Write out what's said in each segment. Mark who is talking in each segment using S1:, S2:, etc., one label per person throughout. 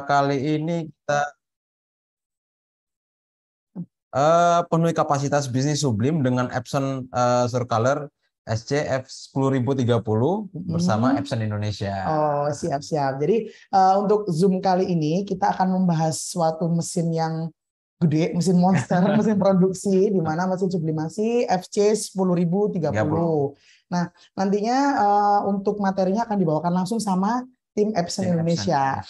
S1: kali ini kita penuhi kapasitas bisnis Sublim dengan Epson Surcolor SCF 10.030 bersama Epson Indonesia.
S2: Oh, siap-siap. Jadi untuk Zoom kali ini kita akan membahas suatu mesin yang gede, mesin monster, mesin produksi, di mana mesin sublimasi FC 10.030. Nah, nantinya untuk materinya akan dibawakan langsung sama tim Epson Indonesia.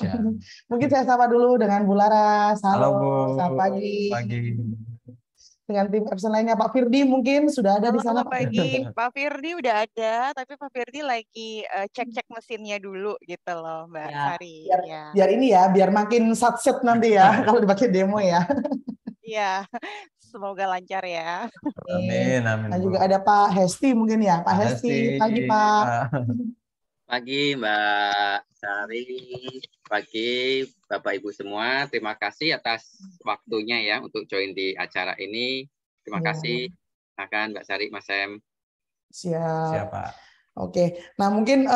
S2: Mungkin saya sapa dulu dengan Bu Laras. Halo Bu. Selamat pagi. Dengan tim Epson lainnya, Pak Firdi mungkin sudah ada di sana.
S3: Selamat pagi, Pak Firdi udah ada, tapi Pak Firdi lagi cek-cek mesinnya dulu gitu loh, Mbak Sari.
S2: Biar ini ya, biar makin satset nanti ya, kalau dipakai demo ya.
S3: Iya, semoga lancar ya.
S1: Amin, amin.
S2: Dan juga ada Pak Hesti mungkin ya, Pak Hesti. Pagi Pak.
S4: Pagi Mbak Sari, pagi Bapak Ibu semua. Terima kasih atas waktunya ya untuk join di acara ini. Terima kasih. Silakan Mbak Sari, Mas Sem.
S2: Siap Pak. Oke, nah mungkin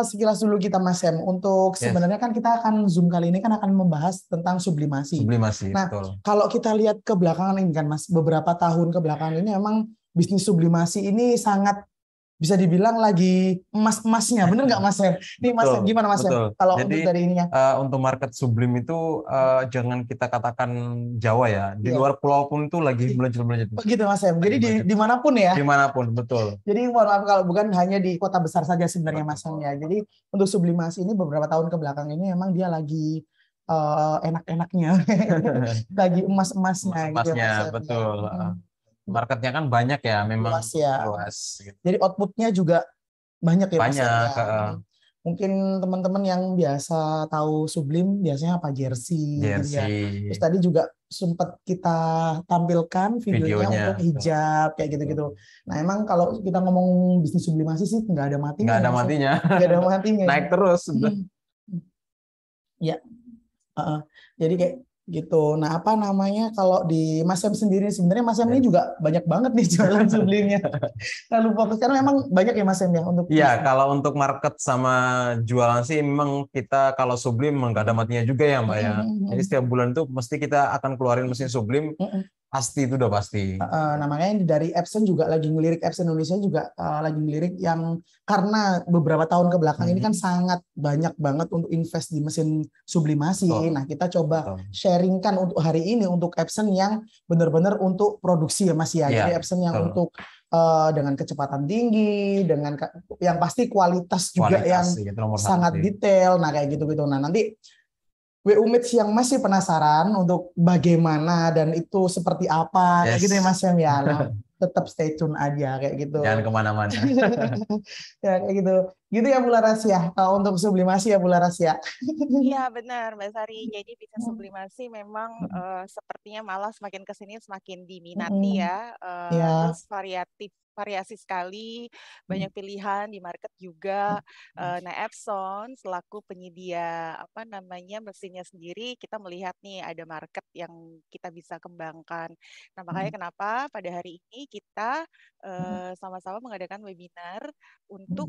S2: sekilas dulu kita Mas Sem. Untuk sebenarnya kan kita akan Zoom kali ini kan akan membahas tentang sublimasi. Nah,
S1: betul.
S2: Kalau kita lihat ke belakangan ini kan Mas, beberapa tahun ke belakang ini memang bisnis sublimasi ini sangat bisa dibilang lagi emas-emasnya, bener nggak Mas Sem? Nih Mas Sem, gimana Mas Sem? Kalau
S1: jadi,
S2: untuk dari ininya?
S1: Untuk market sublim itu jangan kita katakan Jawa ya, di luar pulau pun itu lagi melejit-melejit.
S2: Begitu Mas Sem. Jadi dimanapun ya?
S1: Dimanapun, betul.
S2: Jadi mohon maaf kalau bukan hanya di kota besar saja sebenarnya Mas Sem ya. Jadi untuk sublimasi ini beberapa tahun ke belakang ini memang dia lagi enak-enaknya, lagi emas-emasnya. Gitu,
S1: betul. Marketnya kan banyak ya, memang
S2: luas. Jadi outputnya juga banyak ya Mas ya. Mungkin teman-teman yang biasa tahu Sublim biasanya apa jersey. Gitu ya. Terus tadi juga sempat kita tampilkan videonya untuk hijab kayak gitu-gitu. Nah emang kalau kita ngomong bisnis sublimasi sih nggak ada matinya.
S1: Nggak ada matinya.
S2: Nggak ada matinya.
S1: Naik terus.
S2: Ya. Jadi kayak gitu. Nah, apa namanya kalau di Mas Sem sendiri sebenarnya Mas Sem ini juga banyak banget nih jualan sublimnya. Lalu fokus karena memang banyak ya Mas Sem ya untuk.
S1: Iya, kalau untuk market sama jualan sih memang kita kalau sublim nggak ada matinya juga ya Mbak ya. Jadi setiap bulan itu mesti kita akan keluarin mesin sublim. Pasti itu udah pasti.
S2: Nah makanya dari Epson juga lagi ngelirik, Epson Indonesia juga lagi ngelirik yang karena beberapa tahun ke belakang ini kan sangat banyak banget untuk invest di mesin sublimasi. Nah kita coba sharingkan untuk hari ini untuk Epson yang benar-benar untuk produksi ya Mas ya. Jadi Epson yang untuk dengan kecepatan tinggi, dengan yang pasti kualitas juga yang sangat detail. Nah kayak gitu-gitu. Nah nanti WU-Mits yang masih penasaran untuk bagaimana dan itu seperti apa, kayak gitu ya Mas Sem ya. Nah, tetap stay tune aja kayak gitu.
S1: Jangan kemana-mana.
S2: Ya kayak gitu. Gitu ya Bu Laras ya, untuk sublimasi ya Bu Laras ya.
S3: Iya benar Mbak Sari. Jadi bisnis sublimasi memang sepertinya malah semakin kesini semakin diminati ya. Terus variasi sekali, banyak pilihan di market juga. Nah, Epson selaku penyedia mesinnya sendiri, kita melihat nih ada market yang kita bisa kembangkan. Nah, makanya kenapa pada hari ini kita sama-sama mengadakan webinar untuk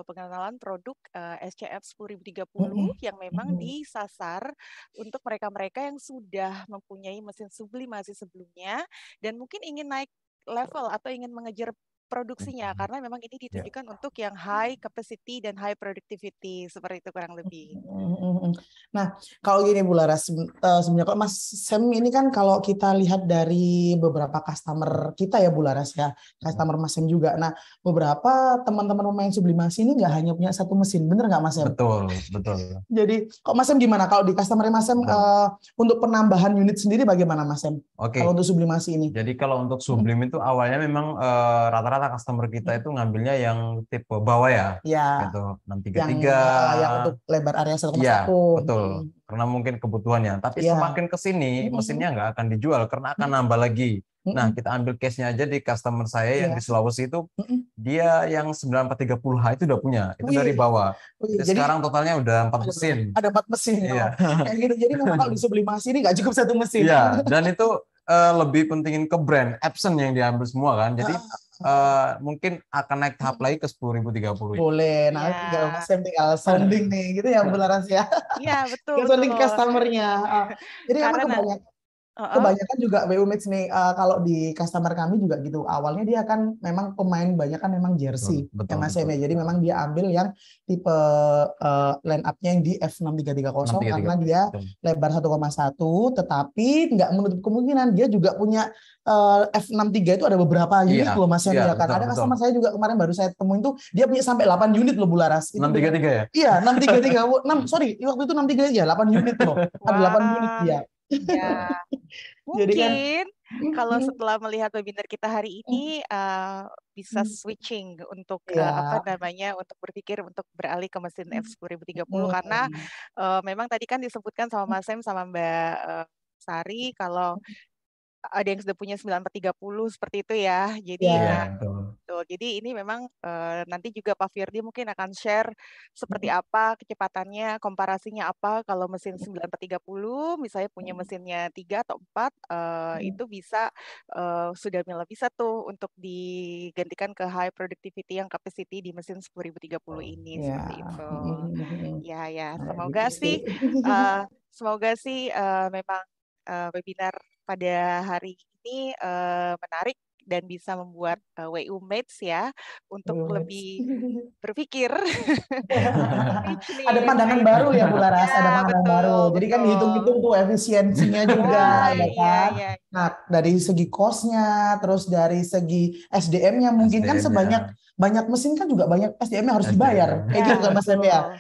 S3: pengenalan produk SCF 10.030 yang memang disasar untuk mereka-mereka yang sudah mempunyai mesin sublimasi sebelumnya dan mungkin ingin naik level atau ingin mengejar produksinya karena memang ini ditujukan untuk yang high capacity dan high productivity seperti itu kurang lebih.
S2: Nah kalau gini Bu Laras, sebenarnya kalau Mas Sem ini kan kalau kita lihat dari beberapa customer kita ya Bu Laras ya, customer Mas Sem juga. Nah beberapa teman-teman pemain sublimasi ini nggak hanya punya satu mesin, bener nggak Mas Sem?
S1: Betul.
S2: Jadi kok Mas Sem gimana kalau di customer Mas Sem untuk penambahan unit sendiri bagaimana Mas Sem? Kalau untuk sublimasi ini?
S1: Jadi kalau untuk sublim itu awalnya memang rata-rata customer kita itu ngambilnya yang tipe bawah ya, gitu 633
S2: yang untuk lebar area 1,1.
S1: Iya, betul. Karena mungkin kebutuhannya. Tapi semakin ke sini mesinnya nggak akan dijual karena akan nambah lagi. Nah, kita ambil case-nya aja di customer saya yang di Sulawesi itu dia yang 9430H itu udah punya. Itu dari bawah. Jadi sekarang totalnya udah 4 mesin.
S2: Ada 4 mesin.
S1: Iya.
S2: Kayak gitu. Jadi memang kalau di sublimasi ini nggak cukup satu mesin.
S1: Iya, dan itu lebih pentingin ke brand Epson yang diambil semua kan. Jadi mungkin akan naik tahap lagi ke 10.030.
S2: Boleh, nah tinggal Mas Sam tinggal sounding nih, gitu ya Bu Laras ya.
S3: Iya betul
S2: Tinggal sounding
S3: betul.
S2: customernya. Jadi emang kebanyakan juga WU Match nih, kalau di customer kami juga gitu. Awalnya dia kan memang pemain banyak kan memang jersey ya Mas Sam ya. Jadi memang dia ambil yang tipe line up-nya yang di F6330 karena dia lebar 1,1, tetapi nggak menutup kemungkinan dia juga punya F63 itu ada beberapa unit loh Mas Sam ya kan. Ada customer saya juga kemarin baru saya temuin tuh dia punya sampai 8 unit loh Bu Laras.
S1: 633 ya?
S2: Iya, 633. Sorry, waktu itu 633 ya, 8 unit loh. Ada 8 unit dia.
S3: Ya, mungkin kalau setelah melihat webinar kita hari ini bisa switching untuk untuk berpikir untuk beralih ke mesin F10030 karena memang tadi kan disebutkan sama Mas Sam sama Mbak Sari kalau ada yang sudah punya 9430 seperti itu ya. Jadi jadi ini memang nanti juga Pak Firdy mungkin akan share seperti apa kecepatannya, komparasinya apa kalau mesin 9430 misalnya punya mesinnya 3 atau 4 itu bisa sudah bisa tuh untuk digantikan ke high productivity yang capacity di mesin 10.030 ini seperti itu. Ya, semoga sih memang webinar pada hari ini menarik dan bisa membuat WU Mates ya untuk lebih berpikir.
S2: Ada pandangan baru ya Bu Laras, ada pandangan baru. Jadi kan dihitung-hitung tuh efisiensinya juga ya kan. Nah, dari segi cost-nya, terus dari segi SDM-nya mungkin kan banyak mesin kan juga banyak SDM-nya harus dibayar. Kayak gitu kan Mas Sam ya.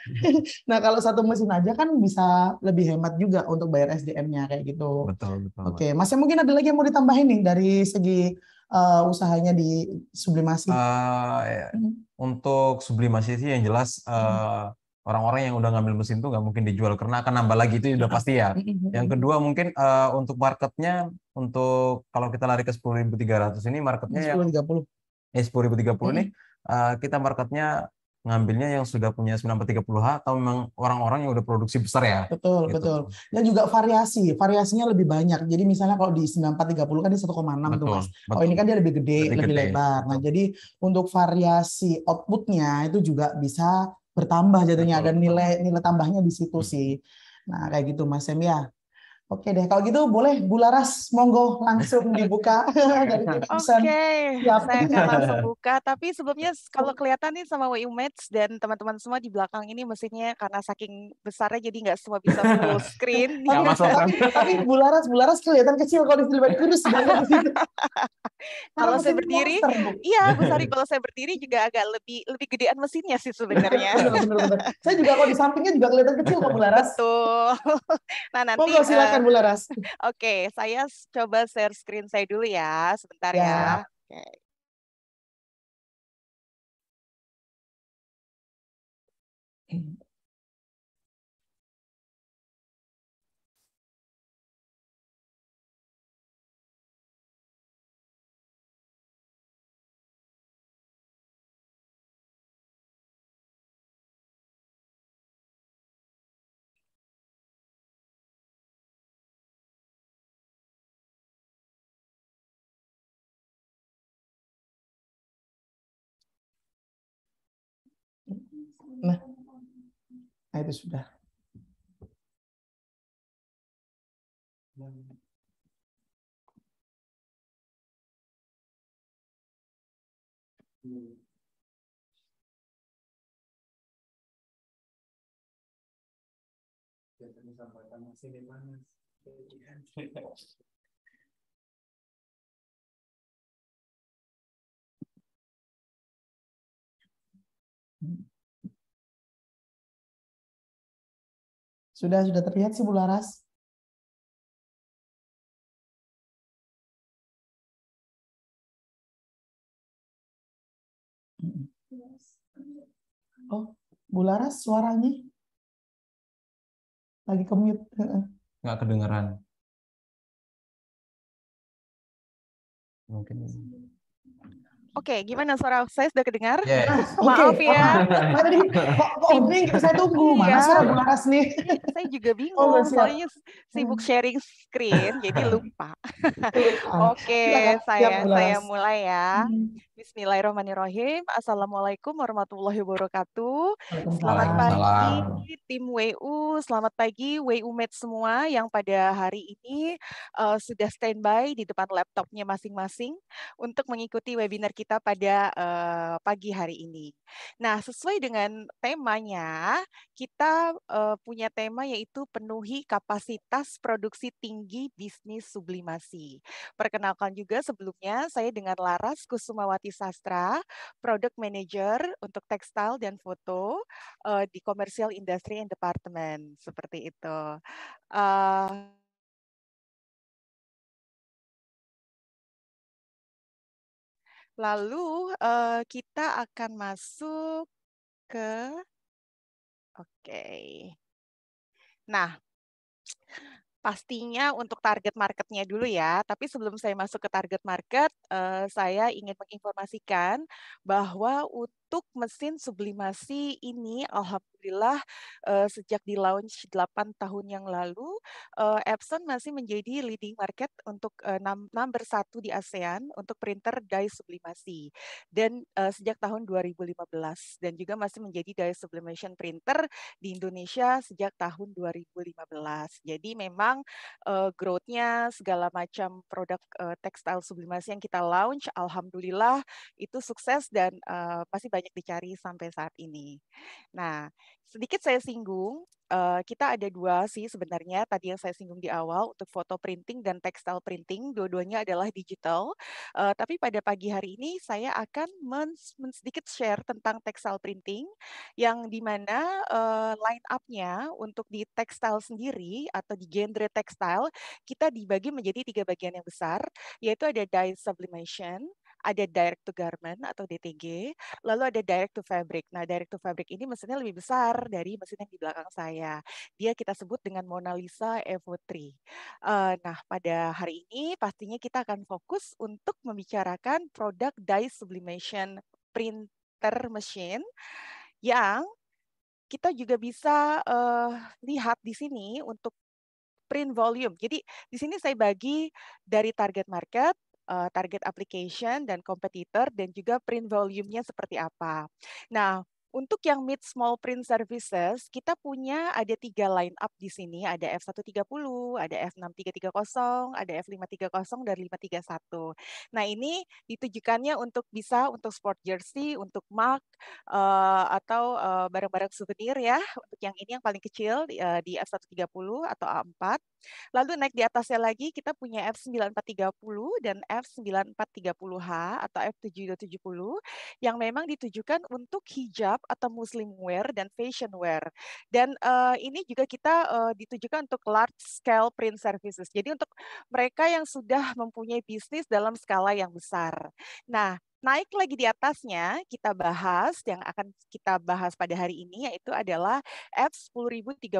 S2: Nah, kalau satu mesin aja kan bisa lebih hemat juga untuk bayar SDM-nya kayak gitu.
S1: Betul.
S2: Oke, Mas Sam mungkin ada lagi yang mau ditambahin nih dari segi usahanya di sublimasi.
S1: Untuk sublimasi sih yang jelas orang-orang yang udah ngambil mesin tuh nggak mungkin dijual karena akan nambah lagi, itu udah pasti ya. Yang kedua mungkin untuk marketnya, untuk kalau kita lari ke 10.300 ini marketnya
S2: 10.030.
S1: 10.030 ini kita marketnya ngambilnya yang sudah punya 9430H atau memang orang-orang yang udah produksi besar ya.
S2: Betul. Dan juga variasinya lebih banyak. Jadi misalnya kalau di 9430 kan di 1,6 tuh Mas. Oh ini kan dia lebih gede, lebih lebar. Nah jadi untuk variasi outputnya itu juga bisa bertambah jadinya, ada nilai tambahnya di situ sih. Nah kayak gitu Mas Sam ya. Oke deh, kalau gitu boleh Bu Laras, monggo langsung dibuka.
S3: Oke, saya akan langsung buka. Tapi sebelumnya kalau kelihatan nih sama WU Match dan teman-teman semua di belakang ini mesinnya karena saking besarnya jadi nggak semua bisa full screen.
S2: Tapi Bu Laras kelihatan kecil kalau di film kurus banget di situ.
S3: Kalau saya berdiri, iya Bu Sari, kalau saya berdiri juga agak lebih gedean mesinnya sih sebenarnya.
S2: Benar. Saya juga kalau di sampingnya juga kelihatan kecil kok Bu Laras.
S3: Betul. Nah nanti.
S2: Monggo silakan Bu Laras.
S3: Oke, saya coba share screen saya dulu ya, sebentar ya. Oke.
S2: Nah itu sudah. Sudah terlihat sih Bu Laras. Oh, Bu Laras suaranya lagi ke-mute.
S1: Nggak kedengeran. Mungkin.
S3: Oke, gimana suara saya sudah kedengar?
S1: Yes.
S3: Maaf ya.
S2: Tadi kok opening saya tunggu, mana suara Bu Laras nih?
S3: Saya juga bingung, soalnya sibuk sharing screen, jadi lupa. Oke, saya mulai ya. Bismillahirrahmanirrahim. Assalamualaikum warahmatullahi wabarakatuh. Selamat pagi tim WU, selamat pagi WU-mates semua yang pada hari ini sudah standby di depan laptopnya masing-masing untuk mengikuti webinar kita pada pagi hari ini. Nah, sesuai dengan temanya, kita punya tema yaitu penuhi kapasitas produksi tinggi bisnis sublimasi. Perkenalkan juga sebelumnya, saya dengan Laras Kusumawati Sastra, Product Manager untuk tekstil dan foto di Commercial Industry and Department. Seperti itu. Lalu kita akan masuk ke... Oke. Nah, pastinya untuk target marketnya dulu ya, tapi sebelum saya masuk ke target market, saya ingin menginformasikan bahwa untuk mesin sublimasi ini, alhamdulillah sejak di launch 8 tahun yang lalu, Epson masih menjadi leading market untuk number 1 di ASEAN untuk printer die sublimasi. Dan sejak tahun 2015, dan juga masih menjadi die sublimation printer di Indonesia sejak tahun 2015. Jadi memang growth-nya segala macam produk tekstil sublimasi yang kita launch, alhamdulillah itu sukses dan masih banyak dicari sampai saat ini. Nah, sedikit saya singgung, kita ada dua sih sebenarnya tadi yang saya singgung di awal untuk foto printing dan textile printing, dua-duanya adalah digital. Tapi pada pagi hari ini saya akan sedikit share tentang textile printing yang dimana line up-nya untuk di textile sendiri atau di genre textile kita dibagi menjadi 3 bagian yang besar, yaitu ada dye sublimation, ada direct to garment atau DTG, lalu ada direct to fabric. Nah, direct to fabric ini mesinnya lebih besar dari mesin yang di belakang saya. Dia kita sebut dengan Mona Lisa Evo 3. Nah, pada hari ini pastinya kita akan fokus untuk membicarakan produk dye sublimation printer machine yang kita juga bisa lihat di sini untuk print volume. Jadi di sini saya bagi dari target market, target application, dan competitor, dan juga print volume-nya seperti apa. Nah, untuk yang mid small print services, kita punya ada 3 line up di sini. Ada F130, ada F6330, ada F530, dan 531. Nah, ini ditujukannya untuk bisa untuk sport jersey, untuk mug, atau barang-barang souvenir ya. Untuk yang ini yang paling kecil di F130 atau A4. Lalu naik di atasnya lagi kita punya F9430 dan F9430H atau F7270 yang memang ditujukan untuk hijab atau muslim wear dan fashion wear. Dan ini juga kita ditujukan untuk large scale print services. Jadi untuk mereka yang sudah mempunyai bisnis dalam skala yang besar. Nah, naik lagi di atasnya, kita bahas, yang akan kita bahas pada hari ini, yaitu adalah F10030,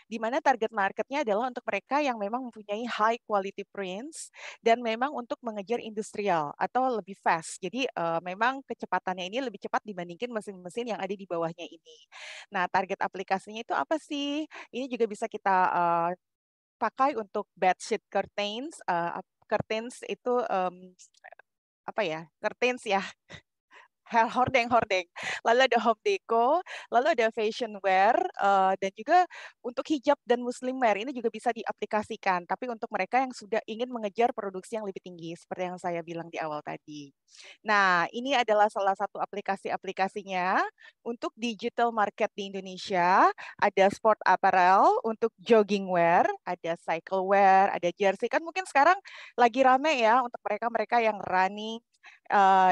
S3: di mana target marketnya adalah untuk mereka yang memang mempunyai high quality prints, dan memang untuk mengejar industrial atau lebih fast. Jadi memang kecepatannya ini lebih cepat dibandingkan mesin-mesin yang ada di bawahnya ini. Nah, target aplikasinya itu apa sih? Ini juga bisa kita pakai untuk bedsheet curtains. Curtains itu apa ya, curtains ya, hordeng. Lalu ada home deco, lalu ada fashion wear, dan juga untuk hijab dan muslim wear ini juga bisa diaplikasikan. Tapi untuk mereka yang sudah ingin mengejar produksi yang lebih tinggi, seperti yang saya bilang di awal tadi. Nah, ini adalah salah satu aplikasi-aplikasinya untuk digital market di Indonesia. Ada sport apparel untuk jogging wear, ada cycle wear, ada jersey. Kan mungkin sekarang lagi rame ya untuk mereka-mereka yang running,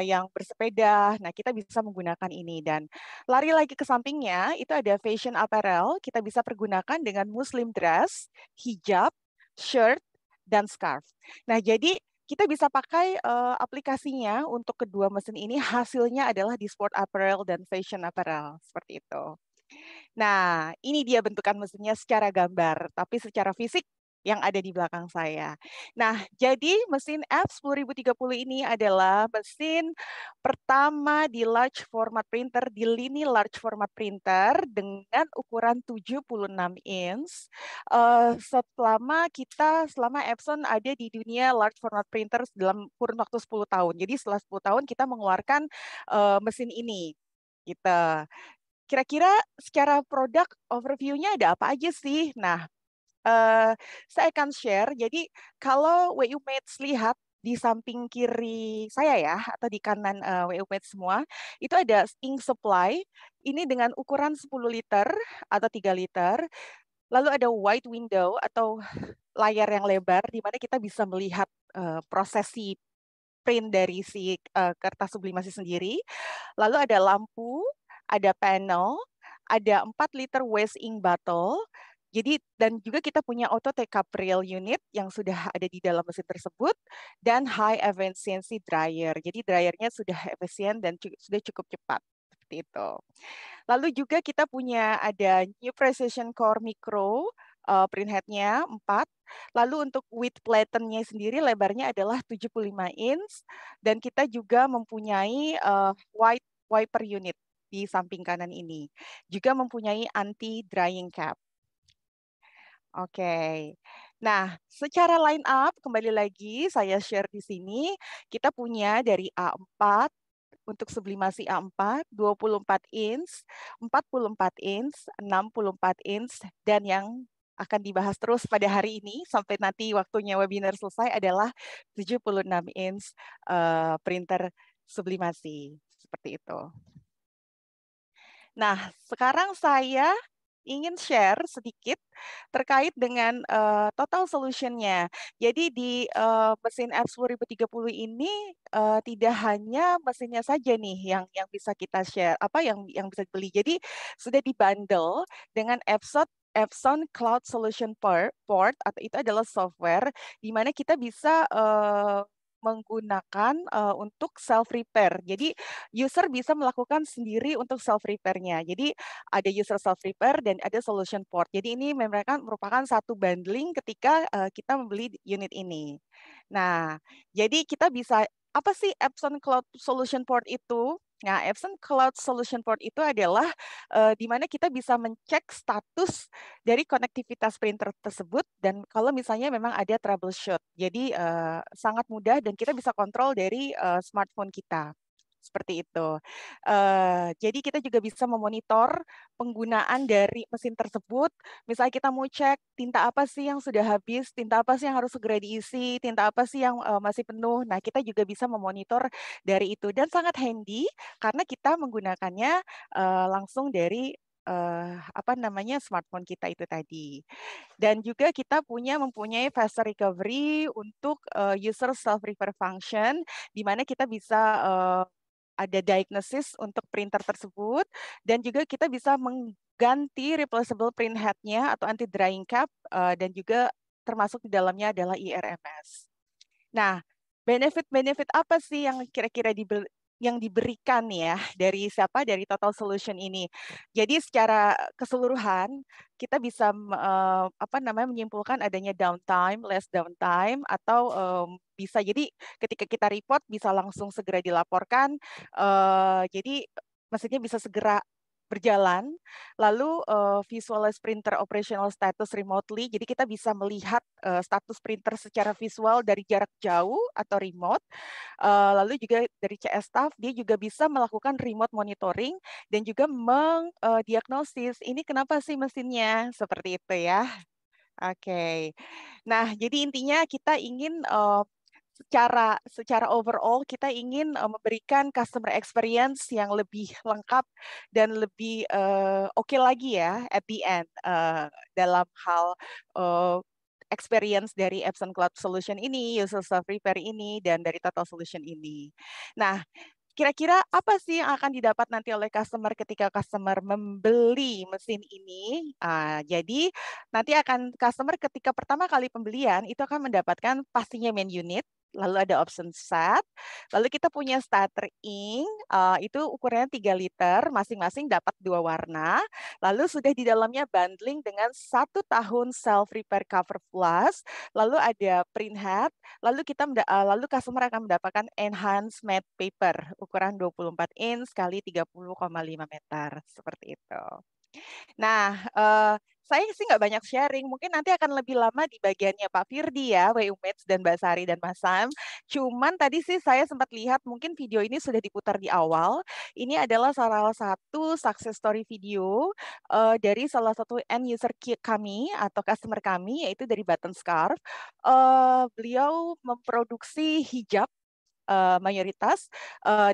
S3: yang bersepeda. Nah, kita bisa menggunakan ini. Dan lari lagi ke sampingnya, itu ada fashion apparel. Kita bisa pergunakan dengan muslim dress, hijab, shirt, dan scarf. Nah, jadi kita bisa pakai aplikasinya untuk kedua mesin ini. Hasilnya adalah di sport apparel dan fashion apparel. Seperti itu. Nah, ini dia bentukan mesinnya secara gambar. Tapi secara fisik, yang ada di belakang saya. Nah, jadi mesin F10030 ini adalah mesin pertama di large format printer, di lini large format printer dengan ukuran 76 inch. Selama Epson ada di dunia large format printer dalam kurun waktu 10 tahun. Jadi setelah 10 tahun kita mengeluarkan mesin ini. Gitu. Kira-kira secara produk overview-nya ada apa aja sih? Nah, saya akan share. Jadi kalau WU Mates lihat di samping kiri saya ya, atau di kanan WU Mates semua, itu ada ink supply. Ini dengan ukuran 10 liter atau 3 liter. Lalu ada wide window atau layar yang lebar, di mana kita bisa melihat prosesi print dari si kertas sublimasi sendiri. Lalu ada lampu, ada panel, ada 4 liter waste ink bottle. Jadi dan juga kita punya auto take up reel unit yang sudah ada di dalam mesin tersebut dan high efficiency dryer. Jadi dryernya sudah efisien dan sudah cukup cepat seperti itu. Lalu juga kita punya ada New Precision Core Micro print head-nya 4. Lalu untuk width platen-nya sendiri lebarnya adalah 75 inch dan kita juga mempunyai white wiper unit di samping kanan ini. Juga mempunyai anti drying cap. Oke. Nah, secara line up kembali lagi saya share di sini kita punya dari A4 untuk sublimasi A4 24 inch, 44 inch, 64 inch dan yang akan dibahas terus pada hari ini sampai nanti waktunya webinar selesai adalah 76 inch printer sublimasi seperti itu. Nah, sekarang saya ingin share sedikit terkait dengan total solution-nya. Jadi di mesin F10030 ini tidak hanya mesinnya saja nih yang bisa kita share, yang bisa beli. Jadi sudah dibundle dengan Epson Cloud Solution Port atau itu adalah software di mana kita bisa menggunakan untuk self repair. Jadi user bisa melakukan sendiri untuk self repair-nya. Jadi ada user self repair dan ada solution port. Jadi ini merupakan satu bundling ketika kita membeli unit ini. Nah, jadi kita bisa apa sih Epson Cloud Solution Port itu? Nah, Epson Cloud Solution Port itu adalah di mana kita bisa mencek status dari konektivitas printer tersebut dan kalau misalnya memang ada troubleshoot. Jadi sangat mudah dan kita bisa kontrol dari smartphone kita. Seperti itu. Jadi kita juga bisa memonitor penggunaan dari mesin tersebut. Misalnya kita mau cek tinta apa sih yang sudah habis, tinta apa sih yang harus segera diisi, tinta apa sih yang masih penuh. Nah, kita juga bisa memonitor dari itu. Dan sangat handy karena kita menggunakannya langsung dari smartphone kita itu tadi. Dan juga kita mempunyai faster recovery untuk user self repair function di mana kita bisa ada diagnosis untuk printer tersebut dan juga kita bisa mengganti replaceable print head-nya atau anti drying cap dan juga termasuk di dalamnya adalah IRMS. Nah, benefit-benefit apa sih yang kira-kira diberikan ya dari Total Solution ini. Jadi secara keseluruhan kita bisa menyimpulkan adanya downtime, less downtime atau bisa jadi ketika kita report bisa langsung segera dilaporkan. Jadi maksudnya bisa segera berjalan, lalu visualize printer operational status remotely, jadi kita bisa melihat status printer secara visual dari jarak jauh atau remote, lalu juga dari CS staff, dia juga bisa melakukan remote monitoring dan juga mendiagnosis, ini kenapa sih mesinnya, seperti itu ya. Oke, nah jadi intinya kita ingin secara overall kita ingin memberikan customer experience yang lebih lengkap dan lebih oke lagi ya at the end dalam hal experience dari Epson Cloud Solution ini, user self repair ini, dan dari Total Solution ini. Nah, kira-kira apa sih yang akan didapat nanti oleh customer ketika customer membeli mesin ini? Jadi nanti customer ketika pertama kali pembelian itu akan mendapatkan pastinya main unit, lalu ada option set, lalu kita punya starter ink, itu ukurannya 3 liter, masing-masing dapat 2 warna, lalu sudah di dalamnya bundling dengan 1 tahun self repair cover plus, lalu ada print head, lalu customer akan mendapatkan enhanced matte paper ukuran 24 inch kali 30,5 meter, seperti itu. Nah, saya sih nggak banyak sharing, mungkin nanti akan lebih lama di bagiannya Pak Firdi ya, WU Mates dan Mbak Sari dan Mas Sam. Cuman tadi sih saya sempat lihat mungkin video ini sudah diputar di awal. Ini adalah salah satu success story video dari salah satu end user kami atau customer kami, yaitu dari Button Scarf. Beliau memproduksi hijab mayoritas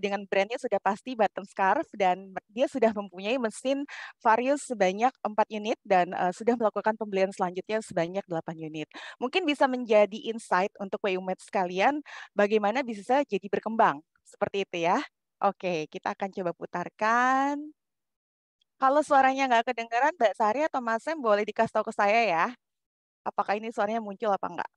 S3: dengan brandnya sudah pasti Button Scarf, dan dia sudah mempunyai mesin Varius sebanyak 4 unit dan sudah melakukan pembelian selanjutnya sebanyak 8 unit. Mungkin bisa menjadi insight untuk WU Mates sekalian bagaimana bisa jadi berkembang. Seperti itu ya. Oke, kita akan coba putarkan. Kalau suaranya nggak kedengaran, Mbak Sari atau Mas Sam boleh dikasih tahu ke saya ya. Apakah ini suaranya muncul apa enggak?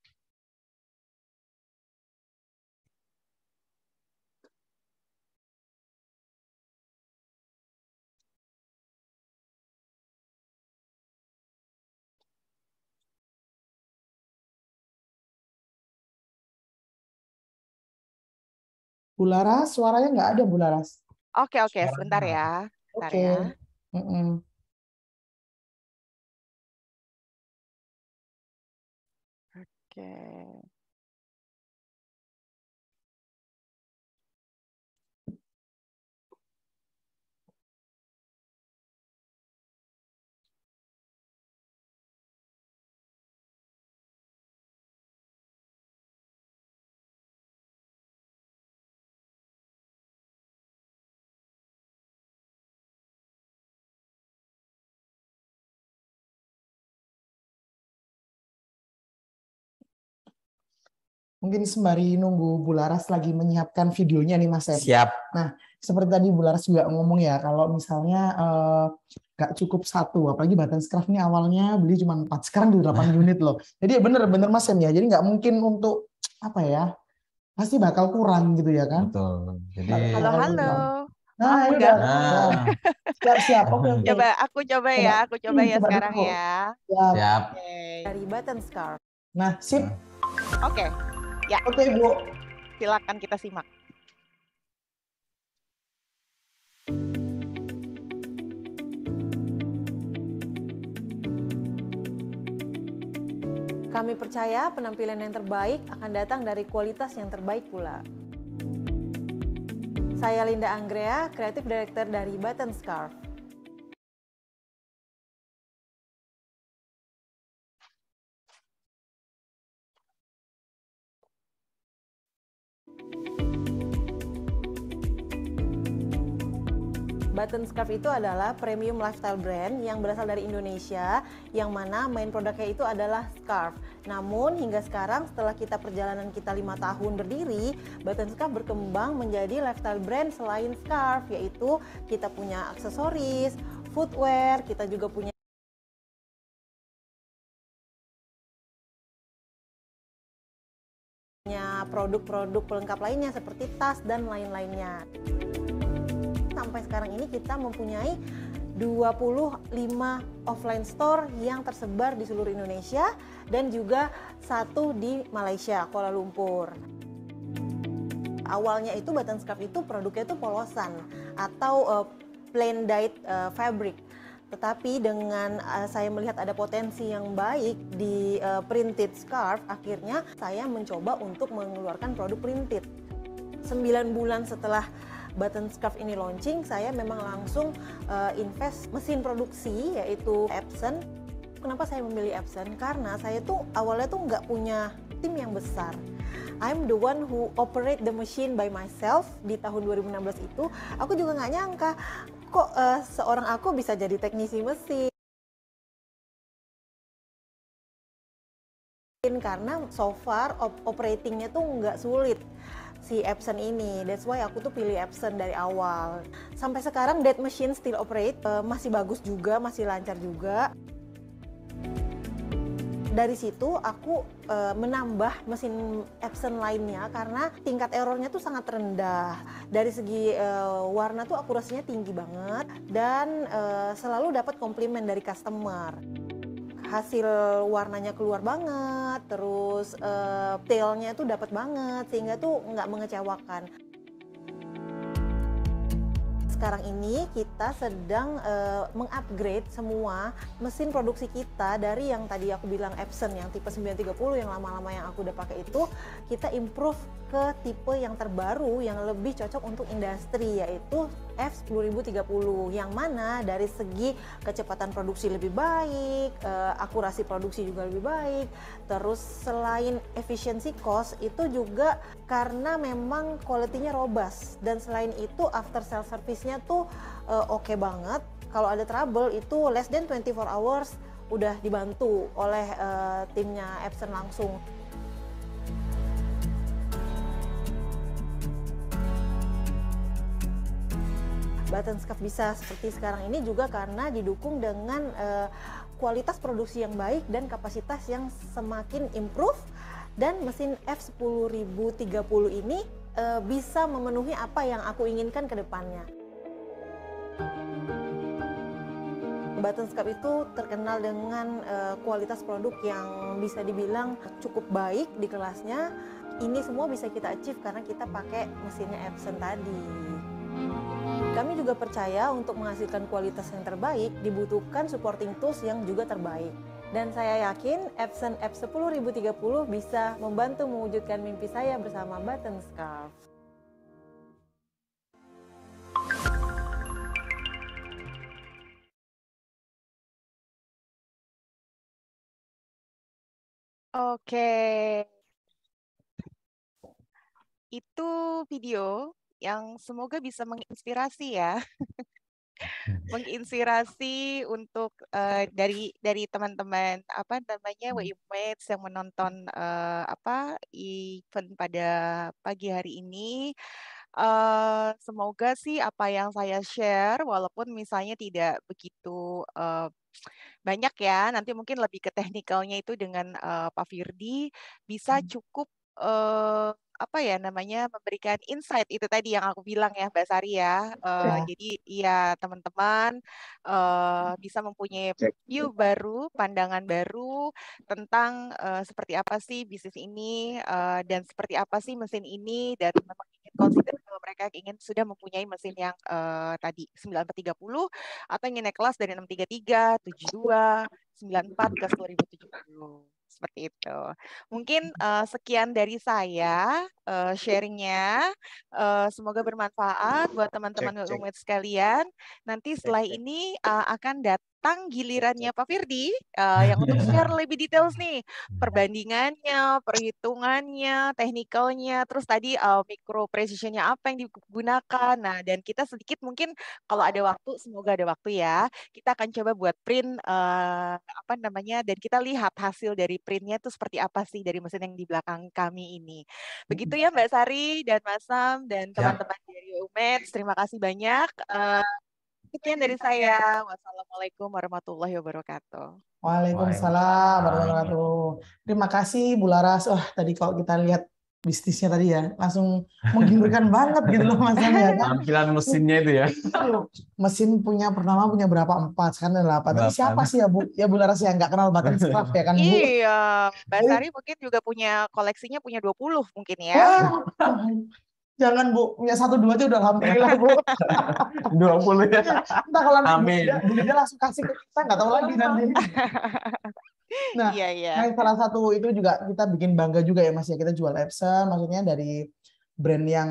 S2: Bu Laras, suaranya nggak ada, Bu Laras.
S3: Oke, sebentar ya.
S2: Oke.
S3: Oke.
S2: Mungkin sembari nunggu Bu Laras lagi menyiapkan videonya nih Mas Sam.
S1: Siap.
S2: Nah, seperti tadi Bu Laras juga ngomong ya, kalau misalnya nggak cukup satu, apalagi Button Scarf ini awalnya beli cuma 4, sekarang di 8 unit loh. Jadi bener-bener Mas Sam ya, jadi nggak mungkin untuk apa ya, pasti bakal kurang gitu ya kan.
S1: Betul. Jadi
S3: halo.
S2: Nah, ini udah. Siap. Oke.
S3: Coba aku coba ya sekarang dulu. Ya.
S1: Siap.
S3: Dari Button Scarf.
S2: Nah, sip.
S3: Oke. Ya.
S2: Oke, Bu.
S3: Silakan kita simak.
S5: Kami percaya penampilan yang terbaik akan datang dari kualitas yang terbaik pula. Saya Linda Anggrea, Creative Director dari Button Scarf. Button Scarf itu adalah premium lifestyle brand yang berasal dari Indonesia, yang mana main produknya itu adalah scarf. Namun hingga sekarang setelah kita perjalanan kita 5 tahun berdiri, Button Scarf berkembang menjadi lifestyle brand selain scarf, yaitu kita punya aksesoris, footwear, kita juga punya produk-produk pelengkap lainnya seperti tas dan lain-lainnya. Sampai sekarang ini kita mempunyai 25 offline store yang tersebar di seluruh Indonesia dan juga 1 di Malaysia, Kuala Lumpur. Awalnya itu Button Scarf itu produknya itu polosan atau plain dyed fabric. Tetapi dengan saya melihat ada potensi yang baik di printed scarf, akhirnya saya mencoba untuk mengeluarkan produk printed. 9 bulan setelah Button Scarf ini launching, saya memang langsung invest mesin produksi yaitu Epson. Kenapa saya memilih Epson? Karena saya tuh awalnya tuh nggak punya tim yang besar. I'm the one who operate the machine by myself di tahun 2016 itu. Aku juga nggak nyangka kok seorang aku bisa jadi teknisi mesin. Karena so far operatingnya tuh nggak sulit si Epson ini, that's why aku tuh pilih Epson dari awal. Sampai sekarang that machine still operate, masih bagus juga, masih lancar juga. dari situ aku menambah mesin Epson lainnya karena tingkat errornya tuh sangat rendah. Dari segi warna tuh akurasinya tinggi banget dan selalu dapat komplimen dari customer. Hasil warnanya keluar banget, terus tailnya tuh dapat banget sehingga tuh nggak mengecewakan. Sekarang ini kita sedang mengupgrade semua mesin produksi kita dari yang tadi aku bilang Epson yang tipe 930 yang lama-lama yang aku udah pakai itu, kita improve ke tipe yang terbaru yang lebih cocok untuk industri, yaitu F10030 yang mana dari segi kecepatan produksi lebih baik, akurasi produksi juga lebih baik, terus selain efisiensi cost itu juga karena memang quality-nya robust, dan selain itu after sales service-nya tuh oke banget. Kalau ada trouble itu less than 24 hours udah dibantu oleh timnya Epson langsung. Buttonscap bisa seperti sekarang ini juga karena didukung dengan kualitas produksi yang baik dan kapasitas yang semakin improve, dan mesin F10030 ini bisa memenuhi apa yang aku inginkan ke depannya. Buttonscap itu terkenal dengan kualitas produk yang bisa dibilang cukup baik di kelasnya. Ini semua bisa kita achieve karena kita pakai mesinnya Epson tadi. Kami juga percaya untuk menghasilkan kualitas yang terbaik dibutuhkan supporting tools yang juga terbaik. Dan saya yakin Epson F10030 bisa membantu mewujudkan mimpi saya bersama Buttonscap.
S3: Oke. Itu video yang semoga bisa menginspirasi ya. Menginspirasi untuk dari teman-teman apa namanya WIMates yang menonton event pada pagi hari ini. Semoga sih apa yang saya share walaupun misalnya tidak begitu banyak ya, nanti mungkin lebih ke teknikalnya itu dengan Pak Firdy bisa cukup memberikan insight itu tadi yang aku bilang ya Mbak Sari ya. Jadi ya teman-teman bisa mempunyai view baru, pandangan baru tentang seperti apa sih bisnis ini dan seperti apa sih mesin ini, dan memang ingin consider kalau mereka ingin sudah mempunyai mesin yang tadi 9430 atau ingin naik kelas dari 633, 72, 94 ke 2070. Seperti itu. Mungkin sekian dari saya sharingnya. Semoga bermanfaat buat teman-teman WIMates sekalian. Nanti setelah ini akan datang gilirannya Pak Firdy yang untuk share lebih details nih. Perbandingannya, perhitungannya, teknikalnya, terus tadi micro precision-nya apa yang digunakan. Nah, dan kita sedikit mungkin kalau ada waktu, semoga ada waktu ya, kita akan coba buat print dan kita lihat hasil dari printnya itu seperti apa sih dari mesin yang di belakang kami ini. Begitu ya Mbak Sari dan Mas Sam dan teman-teman dari WIMates, terima kasih banyak. Sekian dari saya. Wassalamualaikum warahmatullahi wabarakatuh.
S2: Waalaikumsalam warahmatullahi wabarakatuh. Terima kasih Bu Laras. Wah, tadi kalau kita lihat bisnisnya tadi ya, langsung menggiurkan banget gitu loh Mas Sam ya.
S1: Tampilan mesinnya itu ya.
S2: Mesin pertama punya berapa? 4, sekarang 8. Tapi siapa sih ya Bu? Ya Bu Laras yang nggak kenal Buttonscap ya kan Bu?
S3: Iya, Mbak Sari mungkin juga punya koleksinya punya 20 mungkin ya.
S2: Jangan Bu, punya 1-2 aja udah alhamdulillah Bu.
S1: 20 ya.
S2: Entah kalau
S1: Amin.
S2: dia langsung kasih ke kita, nggak tahu lagi nanti. Nah, salah satu itu juga kita bikin bangga juga ya Mas ya, kita jual Epson, maksudnya dari brand yang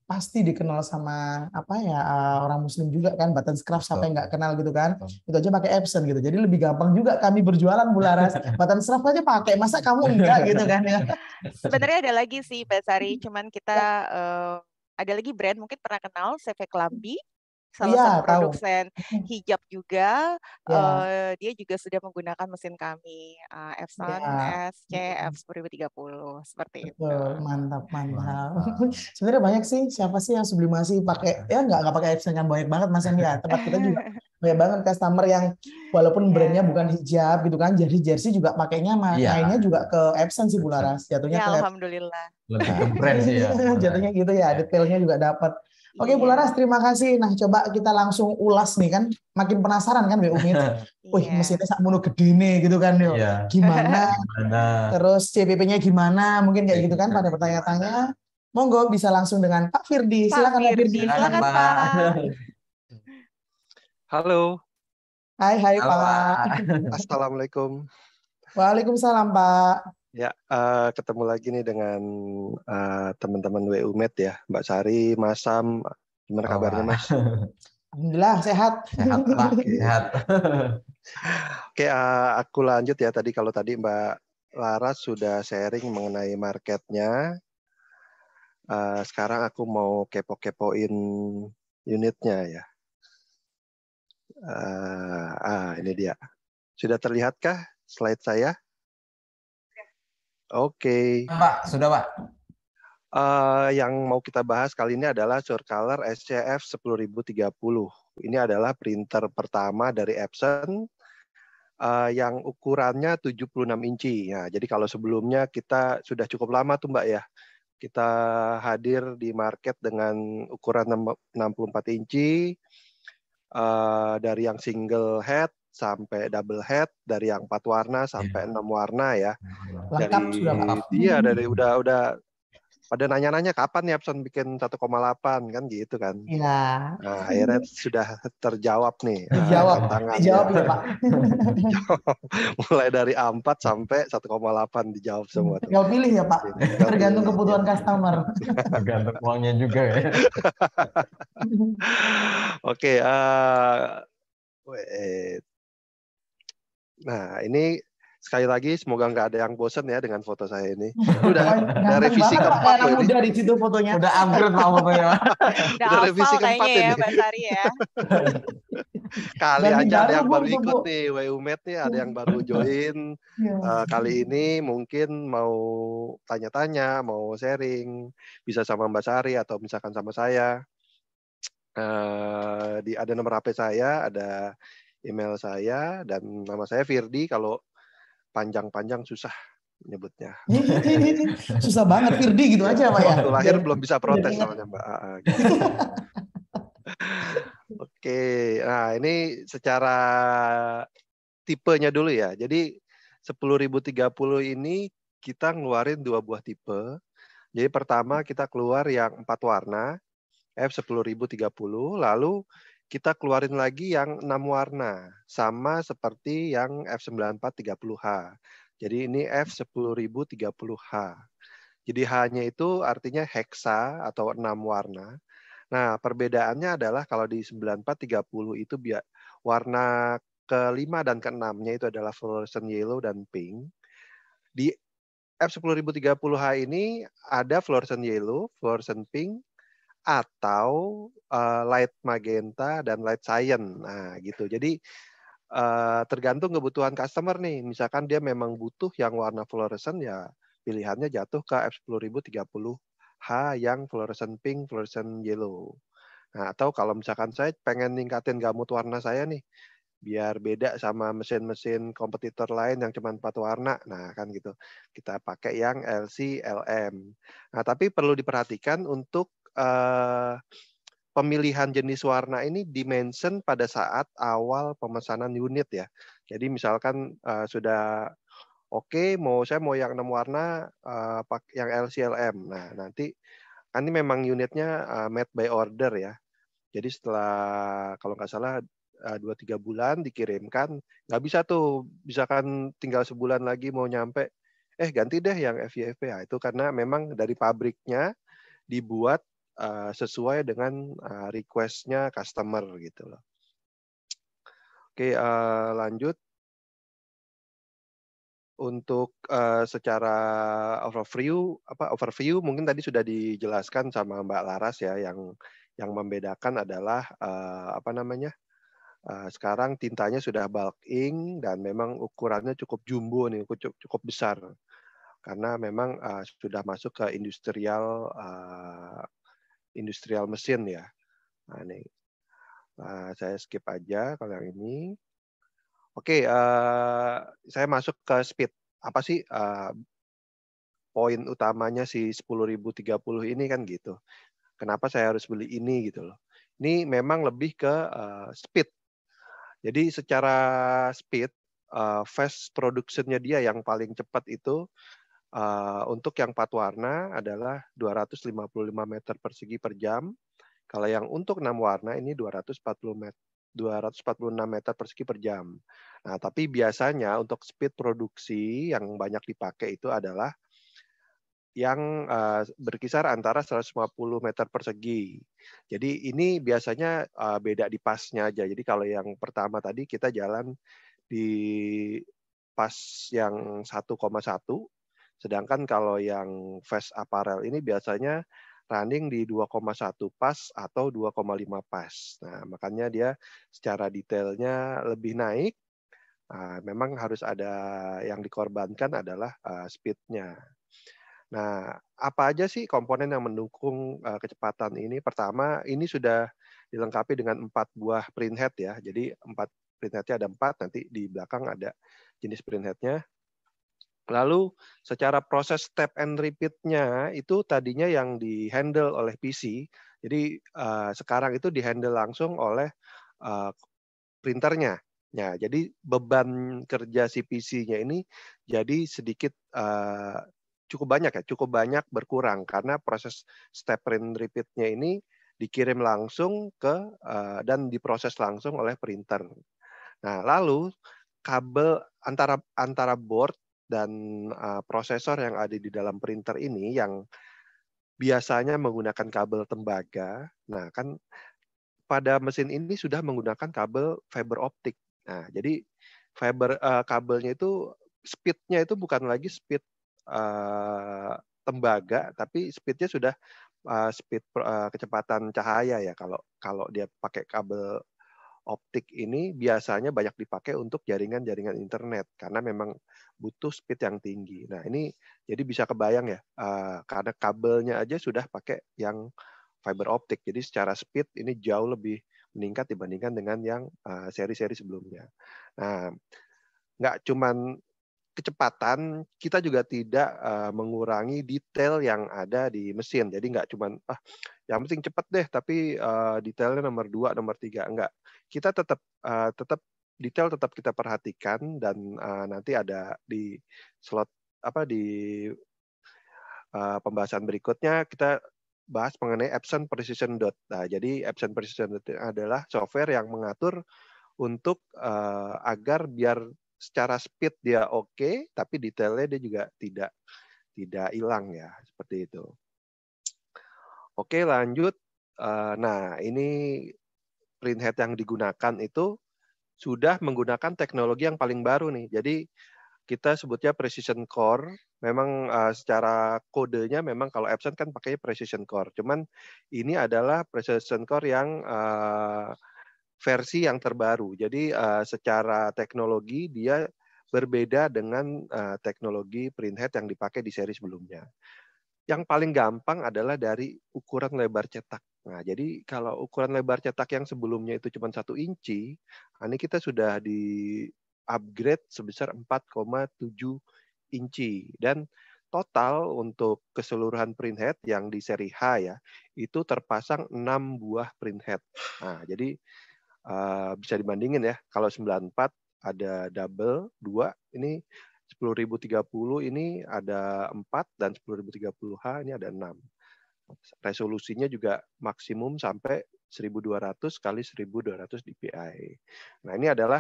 S2: pasti dikenal sama orang Muslim juga kan, Buttonscap siapa yang nggak kenal gitu kan, itu aja pakai Epson gitu, jadi lebih gampang juga kami berjualan Bu Laras. Buttonscap aja pakai, masa kamu enggak gitu kan ya.
S3: Sebenarnya ada lagi sih Mbak Sari, cuman kita ada lagi brand mungkin pernah kenal CV Kelambi. Salah satu produsen hijab juga, dia juga sudah menggunakan mesin kami, Epson SC F10030 seperti itu.
S2: Mantap. Sebenarnya banyak sih, siapa sih yang sublimasi pakai, ya nggak pakai Epson kan, banyak banget Mas ya, tempat kita juga banyak banget customer yang walaupun brandnya bukan hijab gitu kan, jadi jersey juga pakainya mainnya juga ke Epson sih Bu Laras, jatuhnya ke
S3: alhamdulillah.
S1: Lebih ke brand sih ya.
S2: Jatuhnya gitu ya, detailnya juga dapat. Oke Bu Laras, terima kasih. Nah coba kita langsung ulas nih kan, makin penasaran kan Bu Umit. Wih mesinnya sak mono gede nih gitu kan yo. Gimana? Terus CPP-nya gimana? Mungkin kayak gitu kan pada bertanya-tanya. Monggo bisa langsung dengan Pak Firdi. Silakan Pak Firdi.
S3: Silakan Pak.
S6: Halo.
S2: Hai Pak.
S6: Assalamualaikum.
S2: Waalaikumsalam Pak.
S6: Ya, ketemu lagi nih dengan teman-teman WUMED ya, Mbak Sari, Mas Sam. Gimana kabarnya Mas?
S2: Alhamdulillah sehat.
S1: Sehat Pak, sehat.
S6: Oke, aku lanjut ya. Kalau tadi Mbak Laras sudah sharing mengenai marketnya. Sekarang aku mau kepo-kepoin unitnya ya. Ini dia. Sudah terlihatkah slide saya? Oke.
S1: Pak, sudah Pak.
S6: Yang mau kita bahas kali ini adalah Surcolor SCF 10030. Ini adalah printer pertama dari Epson yang ukurannya 76 inci. Nah, jadi kalau sebelumnya kita sudah cukup lama tuh Mbak ya. Kita hadir di market dengan ukuran 64 inci, dari yang single head sampai double head, dari yang 4 warna sampai 6 warna ya.
S2: Lengkap sudah Pak.
S6: Iya, dari udah pada nanya-nanya kapan nih Epson bikin 1,8 kan gitu kan.
S2: Iya.
S6: Nah, akhirnya sudah terjawab nih.
S2: Dijawab ya Pak.
S6: Mulai dari A4 sampai 1,8 dijawab semua.
S2: Tinggal pilih ya Pak. Tergantung kebutuhan customer.
S1: Tergantung uangnya juga ya.
S6: Oke. Nah, ini sekali lagi semoga nggak ada yang bosen ya dengan foto saya ini. Udah revisi keempat loh ini.
S2: Udah di situ fotonya.
S1: Udah upgrade Pak fotonya.
S6: Udah revisi keempat ini.
S3: Ya, Mbak Sari ya.
S6: Kali aja ada yang baru ikut nih, WUMED nih ada yang baru join. Kali ini mungkin mau tanya-tanya, mau sharing, bisa sama Mbak Sari atau misalkan sama saya. Ada nomor HP saya, ada email saya, dan nama saya Firdi. Kalau panjang-panjang susah nyebutnya.
S2: Susah banget Firdi gitu aja Pak ya.
S6: Waktu lahir belum bisa protes soalnya Mbak. Gitu. Oke, nah ini secara tipenya dulu ya. Jadi 10030 ini kita ngeluarin 2 buah tipe. Jadi pertama kita keluar yang 4 warna, F10030, lalu kita keluarin lagi yang 6 warna, sama seperti yang F9430H. Jadi ini F10030H. Jadi H-nya itu artinya hexa atau 6 warna. Nah, perbedaannya adalah kalau di 9430 itu warna ke-5 dan ke-6-nya itu adalah fluorescent yellow dan pink. Di F10030H ini ada fluorescent yellow, fluorescent pink, atau light magenta dan light cyan. Nah, gitu. Jadi tergantung kebutuhan customer nih. Misalkan dia memang butuh yang warna fluorescent, ya pilihannya jatuh ke F10030H yang fluorescent pink, fluorescent yellow. Nah, atau kalau misalkan saya pengen ningkatin gamut warna saya nih, biar beda sama mesin-mesin kompetitor lain yang cuma 4 warna. Nah, kan gitu. Kita pakai yang LC, LM. Nah, tapi perlu diperhatikan untuk pemilihan jenis warna ini dimension pada saat awal pemesanan unit ya. Jadi misalkan sudah oke, saya mau yang 6 warna, yang LCLM. Nah, nanti kan ini memang unitnya made by order ya. Jadi setelah kalau nggak salah 2-3 bulan dikirimkan, nggak bisa tuh, misalkan tinggal sebulan lagi mau nyampe, ganti deh yang FYFP. Nah, itu karena memang dari pabriknya dibuat sesuai dengan request-nya customer gitu loh. Oke, lanjut. Untuk secara overview mungkin tadi sudah dijelaskan sama Mbak Laras ya, yang membedakan adalah sekarang tintanya sudah bulk ink dan memang ukurannya cukup jumbo nih, cukup besar karena memang sudah masuk ke industrial mesin ya. Nah, ini. Saya skip aja kalau yang ini. Oke, saya masuk ke speed. Apa sih poin utamanya si 10.030 ini kan gitu. Kenapa saya harus beli ini gitu loh. Ini memang lebih ke speed. Jadi secara speed, fast production-nya dia yang paling cepat itu untuk yang 4 warna adalah 255 meter persegi per jam. Kalau yang untuk 6 warna ini 246 meter persegi per jam. Nah, tapi biasanya untuk speed produksi yang banyak dipakai itu adalah yang berkisar antara 150 meter persegi. Jadi ini biasanya beda di pasnya aja. Jadi kalau yang pertama tadi kita jalan di pas yang 1,1, sedangkan kalau yang fast apparel ini biasanya running di 2,1 pas atau 2,5 pas. Nah, makanya dia secara detailnya lebih naik. Memang harus ada yang dikorbankan adalah speed-nya. Nah, apa aja sih komponen yang mendukung kecepatan ini? Pertama, ini sudah dilengkapi dengan 4 buah printhead ya. Jadi 4 printhead-nya ada 4, nanti di belakang ada jenis printhead-nya. Lalu secara proses step and repeat-nya itu tadinya yang di-handle oleh PC. Jadi sekarang itu di-handle langsung oleh printernya. Nah, jadi beban kerja si PC-nya ini jadi sedikit cukup banyak berkurang karena proses step and repeat-nya ini dikirim langsung ke dan diproses langsung oleh printer. Nah, lalu kabel antara board dan prosesor yang ada di dalam printer ini yang biasanya menggunakan kabel tembaga. Nah, kan pada mesin ini sudah menggunakan kabel fiber optik. Nah, jadi kabelnya itu speed-nya itu bukan lagi speed tembaga, tapi speed-nya sudah speed kecepatan cahaya ya. Kalau dia pakai kabel optik ini biasanya banyak dipakai untuk jaringan-jaringan internet karena memang butuh speed yang tinggi. Nah, ini jadi bisa kebayang ya, karena kabelnya aja sudah pakai yang fiber optik. Jadi secara speed ini jauh lebih meningkat dibandingkan dengan yang seri-seri sebelumnya. Nah, nggak cuman kecepatan, kita juga tidak mengurangi detail yang ada di mesin. Jadi nggak cuman yang penting cepat deh, tapi detailnya nomor 2, nomor 3 enggak. Kita tetap detail tetap kita perhatikan dan nanti ada di slot di pembahasan berikutnya kita bahas mengenai Epson Precision Dot. Nah, jadi Epson Precision Dot adalah software yang mengatur untuk agar biar secara speed dia oke, tapi detailnya dia juga tidak hilang ya, seperti itu. Oke, lanjut. Nah, ini printhead yang digunakan itu sudah menggunakan teknologi yang paling baru nih. Jadi kita sebutnya Precision Core. Memang secara kodenya memang kalau Epson kan pakai Precision Core. Cuman ini adalah Precision Core yang versi yang terbaru. Jadi secara teknologi dia berbeda dengan teknologi printhead yang dipakai di seri sebelumnya. Yang paling gampang adalah dari ukuran lebar cetak. Nah, jadi kalau ukuran lebar cetak yang sebelumnya itu cuma 1 inci, ini kita sudah di upgrade sebesar 4,7 inci. Dan total untuk keseluruhan printhead yang di seri H ya, itu terpasang 6 buah printhead. Nah, jadi bisa dibandingin ya, kalau 94 ada double 2, ini 10.030 ini ada 4 dan 10.030H ini ada 6. Resolusinya juga maksimum sampai 1200 kali 1200 dpi. Nah, ini adalah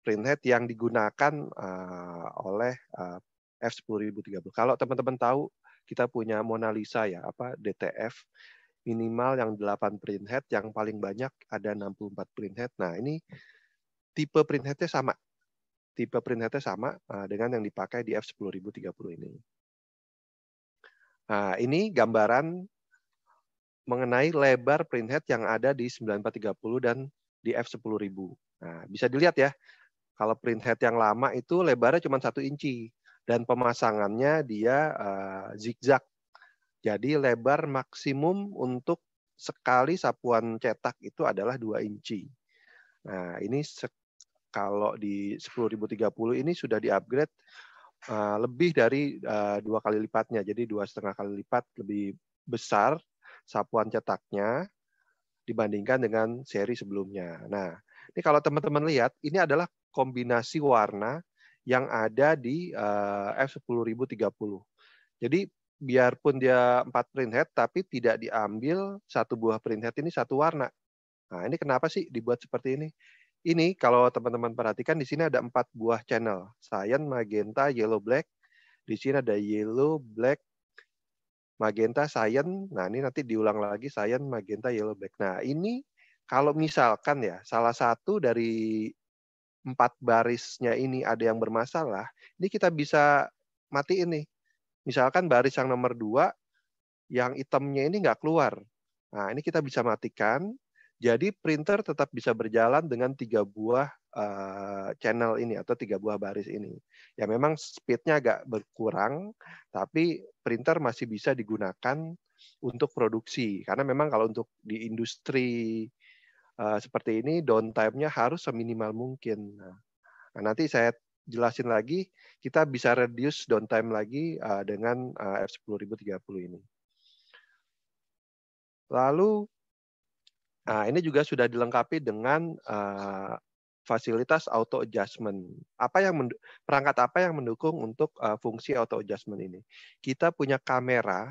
S6: printhead yang digunakan oleh F10030. Kalau teman-teman tahu kita punya Mona Lisa ya, DTF minimal yang 8 printhead, yang paling banyak ada 64 printhead. Nah, ini tipe printheadnya sama. Tipe printheadnya sama dengan yang dipakai di F10030 ini. Nah, ini gambaran mengenai lebar printhead yang ada di 9430 dan di F10000. Nah, bisa dilihat ya, kalau printhead yang lama itu lebarnya cuma 1 inci dan pemasangannya dia zigzag. Jadi lebar maksimum untuk sekali sapuan cetak itu adalah 2 inci. Nah, ini kalau di 10.030 ini sudah di-upgrade lebih dari 2 kali lipatnya. Jadi 2,5 kali lipat lebih besar sapuan cetaknya dibandingkan dengan seri sebelumnya. Nah, ini kalau teman-teman lihat, ini adalah kombinasi warna yang ada di F10030. Jadi biarpun dia 4 printhead, tapi tidak diambil satu buah printhead ini satu warna. Nah, ini kenapa sih dibuat seperti ini? Ini kalau teman-teman perhatikan di sini ada 4 buah channel. Cyan, magenta, yellow, black. Di sini ada yellow, black, magenta, cyan. Nah, ini nanti diulang lagi cyan, magenta, yellow, black. Nah, ini kalau misalkan ya salah satu dari 4 barisnya ini ada yang bermasalah, ini kita bisa matiin nih. Misalkan baris yang nomor 2, yang hitamnya ini nggak keluar. Nah, ini kita bisa matikan. Jadi printer tetap bisa berjalan dengan 3 buah channel ini atau 3 buah baris ini. Ya memang speednya agak berkurang, tapi printer masih bisa digunakan untuk produksi. Karena memang kalau untuk di industri seperti ini, downtime-nya harus seminimal mungkin. Nah, nanti saya jelasin lagi, kita bisa reduce downtime lagi dengan F10030 ini. Lalu, ini juga sudah dilengkapi dengan fasilitas auto adjustment. Perangkat apa yang mendukung untuk fungsi auto adjustment ini? Kita punya kamera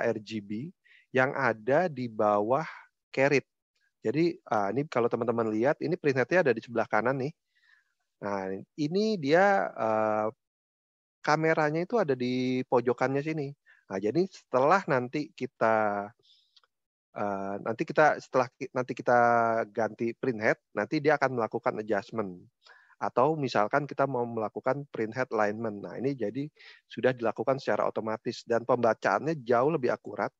S6: RGB yang ada di bawah carriage. Jadi ini kalau teman-teman lihat, ini printhead-nya ada di sebelah kanan nih. Nah, ini dia kameranya itu ada di pojokannya sini. Nah, jadi setelah nanti kita ganti printhead, nanti dia akan melakukan adjustment. Atau misalkan kita mau melakukan printhead alignment. Nah, ini jadi sudah dilakukan secara otomatis dan pembacaannya jauh lebih akurat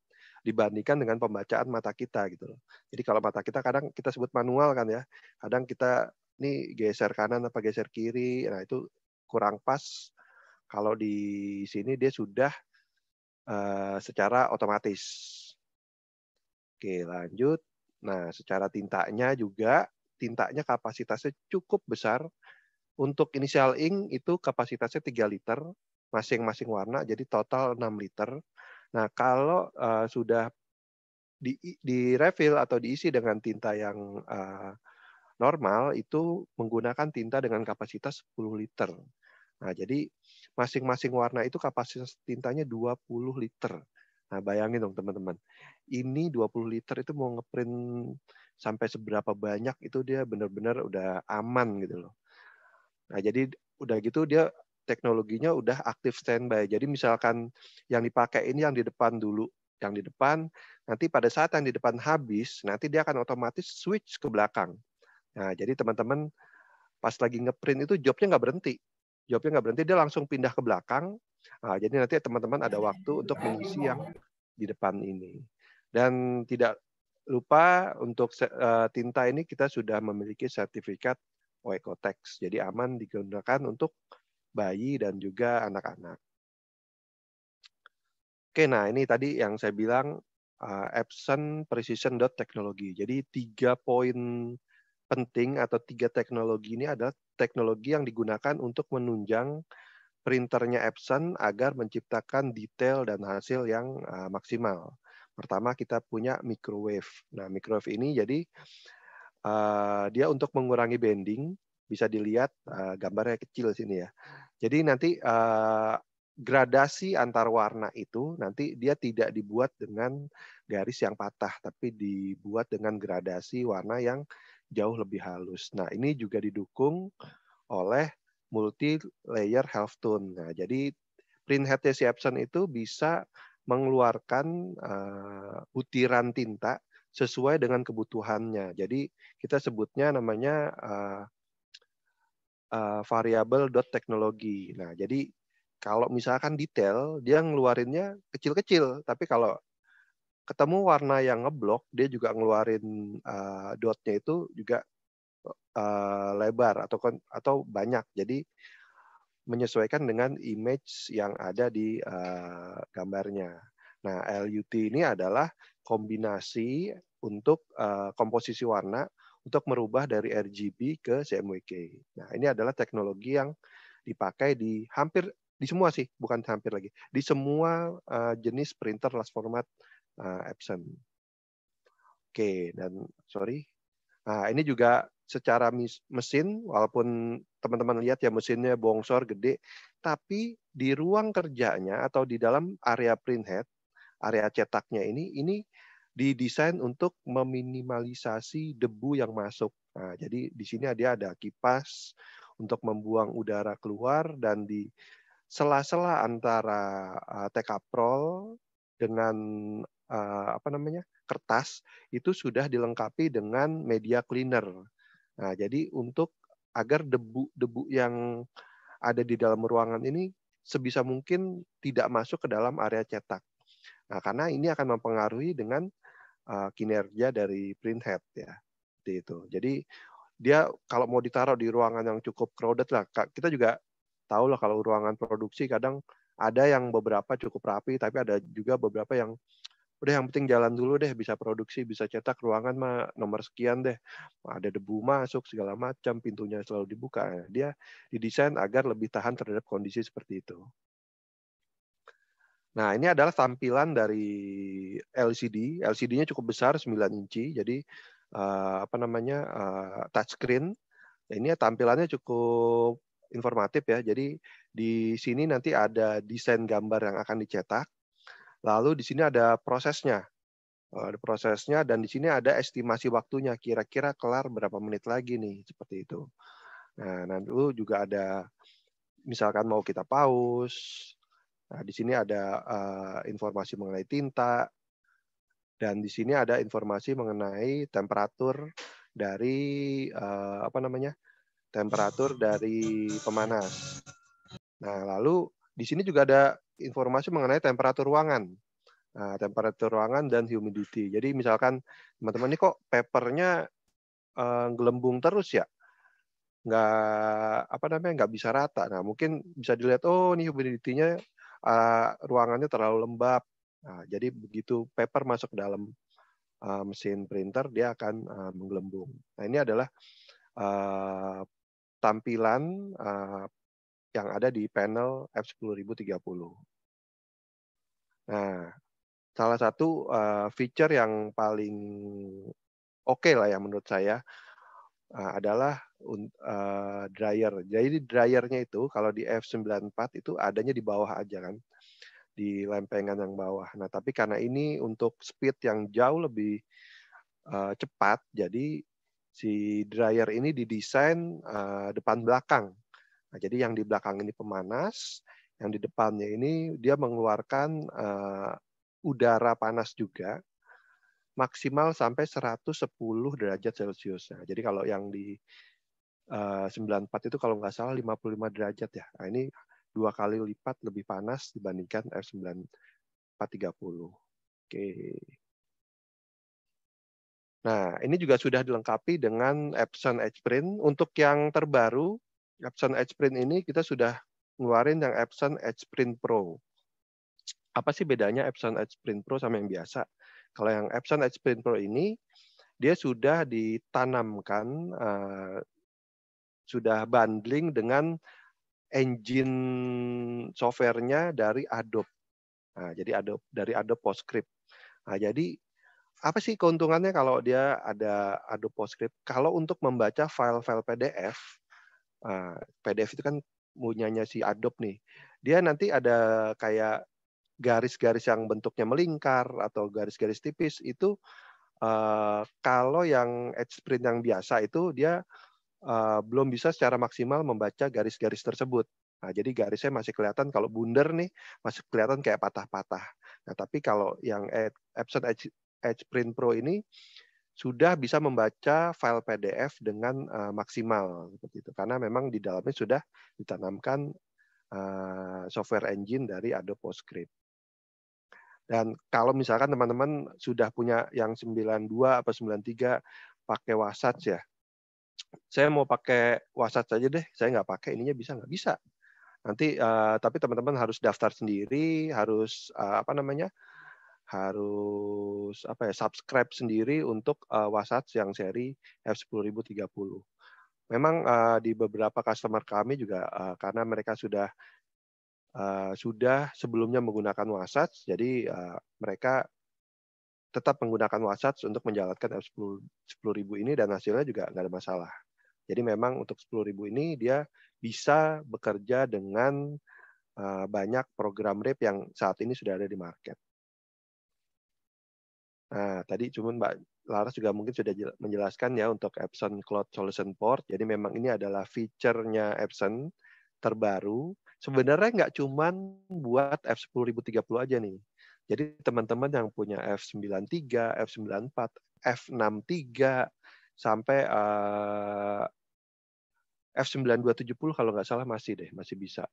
S6: dibandingkan dengan pembacaan mata kita gitu loh. Jadi kalau mata kita kadang kita sebut manual kan ya. Kadang kita ini geser kanan apa geser kiri. Nah, itu kurang pas. Kalau di sini dia sudah secara otomatis. Oke, lanjut. Nah, secara tintanya juga, tintanya kapasitasnya cukup besar. Untuk initial ink itu kapasitasnya 3 liter, masing-masing warna, jadi total 6 liter. Nah, kalau sudah di refill atau diisi dengan tinta yang normal, itu menggunakan tinta dengan kapasitas 10 liter. Nah, jadi masing-masing warna itu kapasitas tintanya 20 liter. Nah, bayangin dong teman-teman. Ini 20 liter itu mau ngeprint sampai seberapa banyak itu dia benar-benar udah aman gitu loh. Nah, jadi udah gitu dia teknologinya udah aktif standby. Jadi misalkan yang dipakai ini yang di depan dulu. Yang di depan, nanti pada saat yang di depan habis, nanti dia akan otomatis switch ke belakang. Nah, jadi teman-teman pas lagi ngeprint itu jobnya nggak berhenti. Jobnya nggak berhenti, dia langsung pindah ke belakang. Nah, jadi nanti teman-teman ada waktu untuk mengisi yang di depan ini. Dan tidak lupa untuk tinta ini kita sudah memiliki sertifikat Oekotex. Jadi aman digunakan untuk bayi dan juga anak-anak. Oke, nah ini tadi yang saya bilang Epson Precision Dot Technology. Jadi 3 poin penting atau 3 teknologi ini adalah teknologi yang digunakan untuk menunjang printernya Epson agar menciptakan detail dan hasil yang maksimal. Pertama kita punya microwave. Nah, microwave ini jadi dia untuk mengurangi bending, bisa dilihat gambarnya kecil sini ya. Jadi nanti gradasi antar warna itu nanti dia tidak dibuat dengan garis yang patah, tapi dibuat dengan gradasi warna yang jauh lebih halus. Nah, ini juga didukung oleh multi layer halftone. Nah, jadi printhead-nya si Epson itu bisa mengeluarkan butiran tinta sesuai dengan kebutuhannya. Jadi kita sebutnya namanya variable dot teknologi. Nah, jadi kalau misalkan detail, dia ngeluarinnya kecil-kecil. Tapi kalau ketemu warna yang ngeblok, dia juga ngeluarin dotnya itu juga lebar atau banyak. Jadi menyesuaikan dengan image yang ada di gambarnya. Nah, LUT ini adalah kombinasi untuk komposisi warna untuk merubah dari RGB ke CMYK. Nah, ini adalah teknologi yang dipakai di hampir di semua sih, bukan hampir lagi, di semua jenis printer large format Epson. Oke, dan sorry. Nah, ini juga secara mesin, walaupun teman-teman lihat ya mesinnya bongsor, gede, tapi di ruang kerjanya atau di dalam area printhead, area cetaknya ini didesain untuk meminimalisasi debu yang masuk. Nah, jadi di sini dia ada kipas untuk membuang udara keluar, dan di sela-sela antara tekaprol dengan kertas itu sudah dilengkapi dengan media cleaner. Nah, jadi untuk agar debu-debu yang ada di dalam ruangan ini sebisa mungkin tidak masuk ke dalam area cetak. Nah, karena ini akan mempengaruhi dengan kinerja dari printhead ya. Seperti itu. Jadi dia kalau mau ditaruh di ruangan yang cukup crowded lah, kita juga tahu lah kalau ruangan produksi kadang ada yang beberapa cukup rapi, tapi ada juga beberapa yang udah yang penting jalan dulu deh, bisa produksi, bisa cetak, ruangan mah nomor sekian deh, ada debu masuk segala macam, pintunya selalu dibuka. Dia didesain agar lebih tahan terhadap kondisi seperti itu. Nah, ini adalah tampilan dari LCD. LCD-nya cukup besar, 9 inci. Jadi touchscreen. Ini tampilannya cukup informatif ya. Jadi di sini nanti ada desain gambar yang akan dicetak. Lalu di sini ada prosesnya. Ada prosesnya, dan di sini ada estimasi waktunya. Kira-kira kelar berapa menit lagi nih, seperti itu. Nah, nanti juga ada misalkan mau kita pause. Nah, di sini ada informasi mengenai tinta, dan di sini ada informasi mengenai temperatur dari temperatur dari pemanas. Nah, lalu di sini juga ada informasi mengenai temperatur ruangan. Nah, temperatur ruangan dan humidity. Jadi misalkan teman-teman ini kok papernya gelembung terus ya, nggak bisa rata. Nah, mungkin bisa dilihat, oh ini humidity-nya ruangannya terlalu lembab. Nah, jadi begitu paper masuk ke dalam mesin printer, dia akan menggelembung. Nah, ini adalah tampilan yang ada di panel F10030. Nah, salah satu feature yang paling oke lah ya menurut saya adalah dryer. Jadi dryernya itu kalau di F94 itu adanya di bawah aja kan, di lempengan yang bawah. Nah, tapi karena ini untuk speed yang jauh lebih cepat, jadi si dryer ini didesain depan belakang. Nah, jadi yang di belakang ini pemanas, yang di depannya ini dia mengeluarkan udara panas juga, maksimal sampai 110 derajat Celcius. Nah, jadi kalau yang di 94 itu kalau nggak salah 55 derajat ya. Nah, ini 2 kali lipat lebih panas dibandingkan F9430. Oke. Nah, ini juga sudah dilengkapi dengan Epson EdgePrint. Untuk yang terbaru, Epson EdgePrint ini kita sudah ngeluarin yang Epson EdgePrint Pro. Apa sih bedanya Epson EdgePrint Pro sama yang biasa? Kalau yang Epson EdgePrint Pro ini, dia sudah ditanamkan, sudah bundling dengan engine software-nya dari Adobe. Nah, jadi dari Adobe PostScript. Nah, jadi apa sih keuntungannya kalau dia ada Adobe PostScript? Kalau untuk membaca file-file PDF, PDF itu kan punyanya si Adobe nih. Dia nanti ada kayak garis-garis yang bentuknya melingkar atau garis-garis tipis itu. Kalau yang EdgePrint yang biasa itu dia belum bisa secara maksimal membaca garis-garis tersebut. Nah, jadi garisnya masih kelihatan, kalau bundar nih masih kelihatan kayak patah-patah. Nah, tapi kalau yang Epson EdgePrint Pro ini sudah bisa membaca file PDF dengan maksimal seperti itu, karena memang di dalamnya sudah ditanamkan software engine dari Adobe PostScript. Dan kalau misalkan teman-teman sudah punya yang 92 atau 93 pakai Wasatch ya, saya mau pakai Wasatch saja deh, saya nggak pakai ininya, bisa nggak? Bisa. Nanti tapi teman-teman harus daftar sendiri, harus subscribe sendiri untuk Wasatch yang seri F10030. Memang di beberapa customer kami juga karena mereka sudah sebelumnya menggunakan Wasatch, jadi mereka tetap menggunakan Wasatch untuk menjalankan F10000 ini dan hasilnya juga nggak ada masalah. Jadi memang untuk 10.000 ini dia bisa bekerja dengan banyak program RIP yang saat ini sudah ada di market. Nah, tadi cuma Mbak Laras juga mungkin sudah menjelaskan ya untuk Epson Cloud Solution Port. Jadi memang ini adalah feature-nya Epson terbaru. Sebenarnya nggak cuma buat F10030 aja nih. Jadi teman-teman yang punya F93, F94, F63, sampai F9270 kalau nggak salah masih bisa.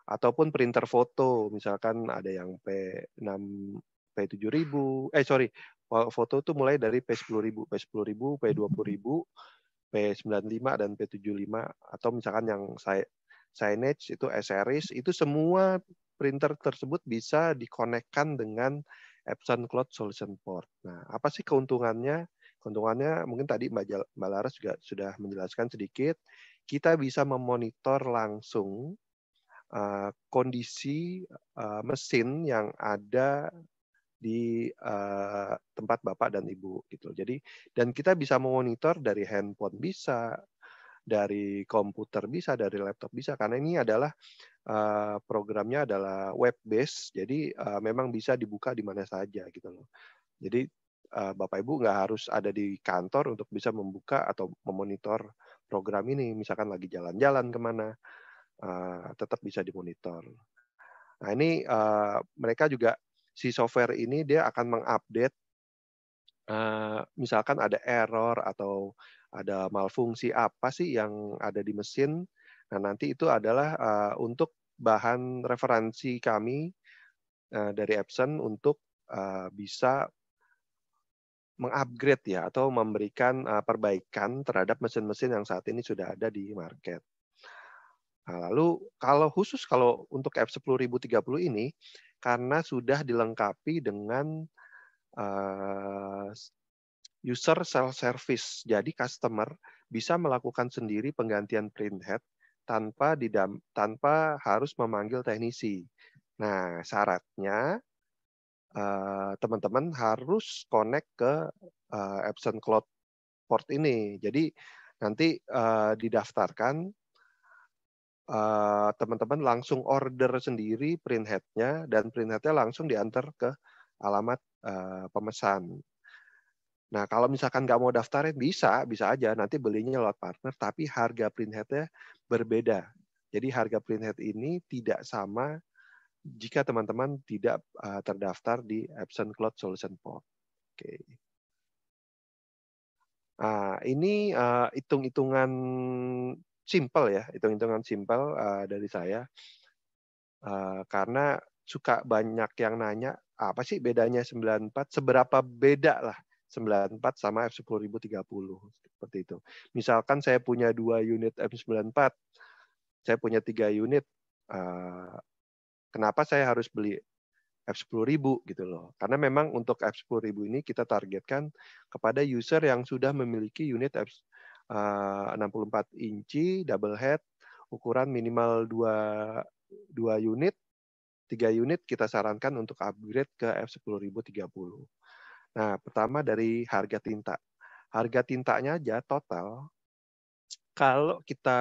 S6: Ataupun printer foto, misalkan ada yang P6, P7000, foto itu mulai dari P10000, P20000, P95 dan P75, atau misalkan yang signage itu S-series, itu semua printer tersebut bisa dikonekkan dengan Epson Cloud Solution Port. Nah, apa sih keuntungannya? Keuntungannya mungkin tadi Mbak Laras juga sudah menjelaskan sedikit. Kita bisa memonitor langsung kondisi mesin yang ada di tempat Bapak dan Ibu gitu. Jadi dan kita bisa memonitor dari handphone bisa, dari komputer bisa, dari laptop bisa, karena ini adalah programnya adalah web based, jadi memang bisa dibuka di mana saja gitu loh. Jadi Bapak Ibu nggak harus ada di kantor untuk bisa membuka atau memonitor program ini, misalkan lagi jalan-jalan kemana, tetap bisa dimonitor. Nah ini mereka juga si software ini dia akan mengupdate misalkan ada error atau ada malfungsi apa sih yang ada di mesin. Nah nanti itu adalah untuk bahan referensi kami dari Epson untuk bisa mengupgrade ya atau memberikan perbaikan terhadap mesin-mesin yang saat ini sudah ada di market. Nah, lalu kalau untuk F10030 ini karena sudah dilengkapi dengan user self-service. Jadi customer bisa melakukan sendiri penggantian printhead tanpa harus memanggil teknisi. Nah, syaratnya teman-teman harus connect ke Epson Cloud Port ini. Jadi nanti didaftarkan, teman-teman langsung order sendiri printhead-nya dan printhead-nya langsung diantar ke alamat pemesan. Nah, kalau misalkan nggak mau daftarin, bisa aja nanti belinya lewat partner, tapi harga printhead-nya berbeda. Jadi harga printhead ini tidak sama jika teman-teman tidak terdaftar di Epson Cloud Solution Port. Oke. Nah, ini hitung-hitungan simple ya, hitung-hitungan simple dari saya. Karena suka banyak yang nanya, apa sih bedanya 94? Seberapa beda lah 94 sama F10030 seperti itu. Misalkan saya punya 2 unit F94, saya punya 3 unit, kenapa saya harus beli F10000 gitu loh? Karena memang untuk F10000 ini kita targetkan kepada user yang sudah memiliki unit 64 inci double head, ukuran minimal 2 unit, 3 unit kita sarankan untuk upgrade ke F10030. Nah, pertama dari harga tinta. Harga tintanya aja total, kalau kita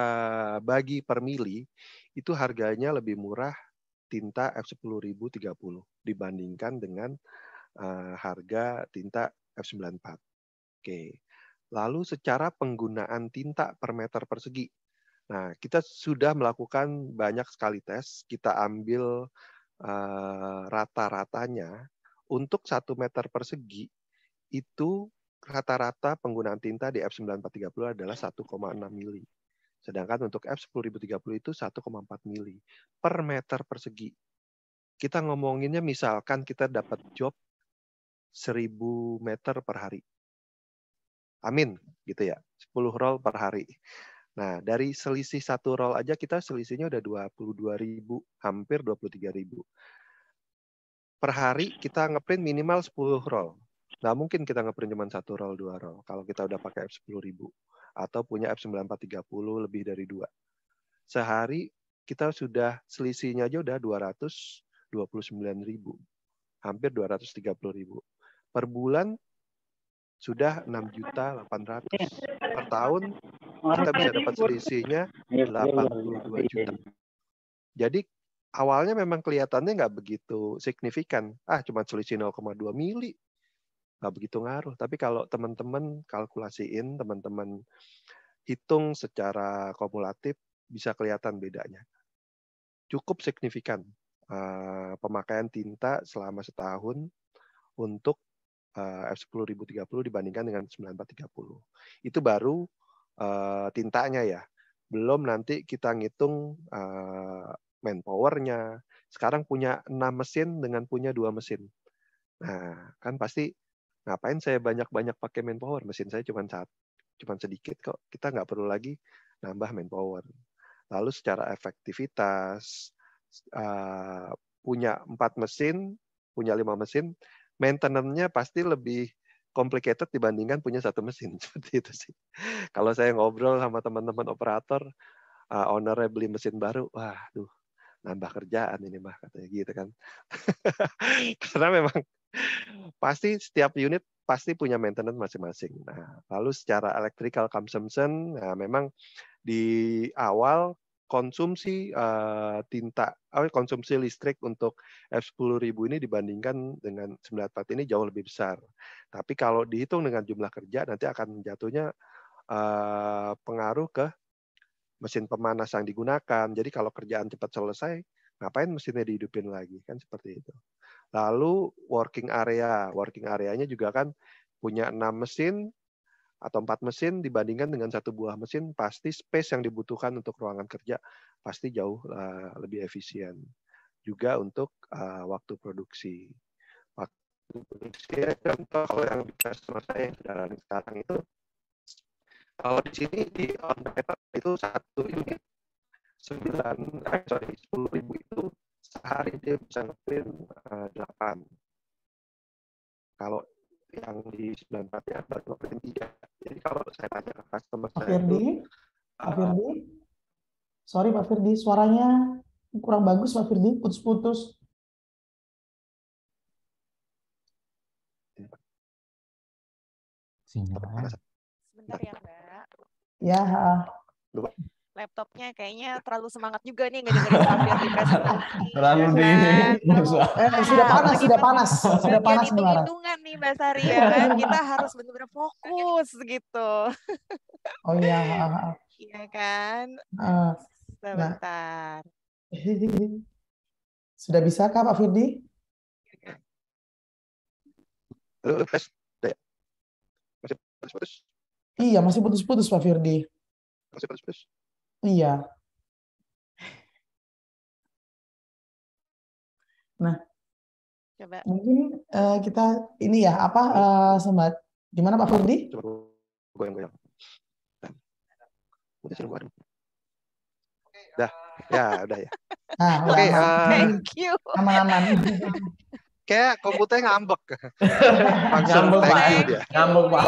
S6: bagi per mili, itu harganya lebih murah tinta F10030 dibandingkan dengan harga tinta F94. Oke. Lalu secara penggunaan tinta per meter persegi. Nah, kita sudah melakukan banyak sekali tes. Kita ambil rata-ratanya untuk 1 meter persegi itu rata-rata penggunaan tinta di F9430 adalah 1,6 mili. Sedangkan untuk F10030 itu 1,4 mili per meter persegi. Kita ngomonginnya misalkan kita dapat job 1000 meter per hari. Amin, gitu ya. 10 roll per hari. Nah, dari selisih 1 roll aja kita selisihnya udah 22.000, hampir 23.000. per hari kita ngeprint minimal 10 roll. Nggak mungkin kita ngeprint cuma 1 roll, 2 roll. Kalau kita udah pakai F10.000 atau punya F9430 lebih dari 2. Sehari kita sudah selisihnya aja udah 229.000. Hampir 230.000. Per bulan sudah 6.800.000. Per tahun kita bisa dapat selisihnya 82 juta. Jadi awalnya memang kelihatannya nggak begitu signifikan. Cuma selisih 0,2 mili. Nggak begitu ngaruh. Tapi kalau teman-teman kalkulasiin, teman-teman hitung secara kumulatif, bisa kelihatan bedanya. Cukup signifikan pemakaian tinta selama setahun untuk F10.030 dibandingkan dengan 9430. Itu baru tintanya ya. Belum nanti kita ngitung manpower-nya. Sekarang punya 6 mesin dengan punya 2 mesin. Nah, kan pasti ngapain saya banyak-banyak pakai manpower? Mesin saya cuma sedikit kok. Kita nggak perlu lagi nambah manpower. Lalu secara efektivitas, punya 4 mesin, punya 5 mesin, maintenance-nya pasti lebih complicated dibandingkan punya 1 mesin. Seperti itu sih. Kalau saya ngobrol sama teman-teman operator, owner-nya beli mesin baru, waduh, nambah kerjaan ini mah, katanya gitu kan. Karena memang pasti setiap unit pasti punya maintenance masing-masing. Nah, lalu secara electrical consumption, nah memang di awal konsumsi konsumsi listrik untuk F10.000 ini dibandingkan dengan 94 ini jauh lebih besar. Tapi kalau dihitung dengan jumlah kerja nanti akan jatuhnya pengaruh ke mesin pemanas yang digunakan. Jadi kalau kerjaan cepat selesai, ngapain mesinnya dihidupin lagi, kan seperti itu. Lalu working area-nya juga kan punya 6 mesin atau 4 mesin dibandingkan dengan 1 buah mesin, pasti space yang dibutuhkan untuk ruangan kerja pasti jauh lebih efisien. Juga untuk waktu produksi. Waktu produksi, contoh kalau yang di customer saya yang sudah running sekarang itu, kalau di sini di on paper itu 1 unit 10.000 itu sehari dia bisa ngeprint 8. Kalau yang di 94 ya baru ngeprint 3. Jadi kalau saya tanya ke customer
S2: Pak
S6: saya itu,
S2: Firdi, sorry Pak Firdi, suaranya kurang bagus Pak Firdi, putus-putus.
S3: Sebentar ya Mbak.
S2: Ya.
S3: Laptopnya kayaknya terlalu semangat juga nih ngedengerin Pak Firdi presentasi.
S1: Terlalu di
S2: sudah panas
S3: hitung-hitungan nih Mbak Sari ya kan. Kita harus benar-benar fokus gitu.
S2: Oh iya.
S3: Iya kan? Sebentar.
S2: Sudah bisa kah Pak Firdi? Iya, masih putus-putus Pak Firdi.
S6: Masih putus-putus.
S2: Iya. Nah, coba. Mungkin kita ini ya Sembat. Gimana Pak Firdi?
S6: Coba goyang-goyang. Udah ya.
S2: Nah,
S6: Oke,
S3: thank you.
S2: Aman-aman.
S6: Kayak komputernya ngambek.
S1: Ngambek Pak. Ngambek Pak.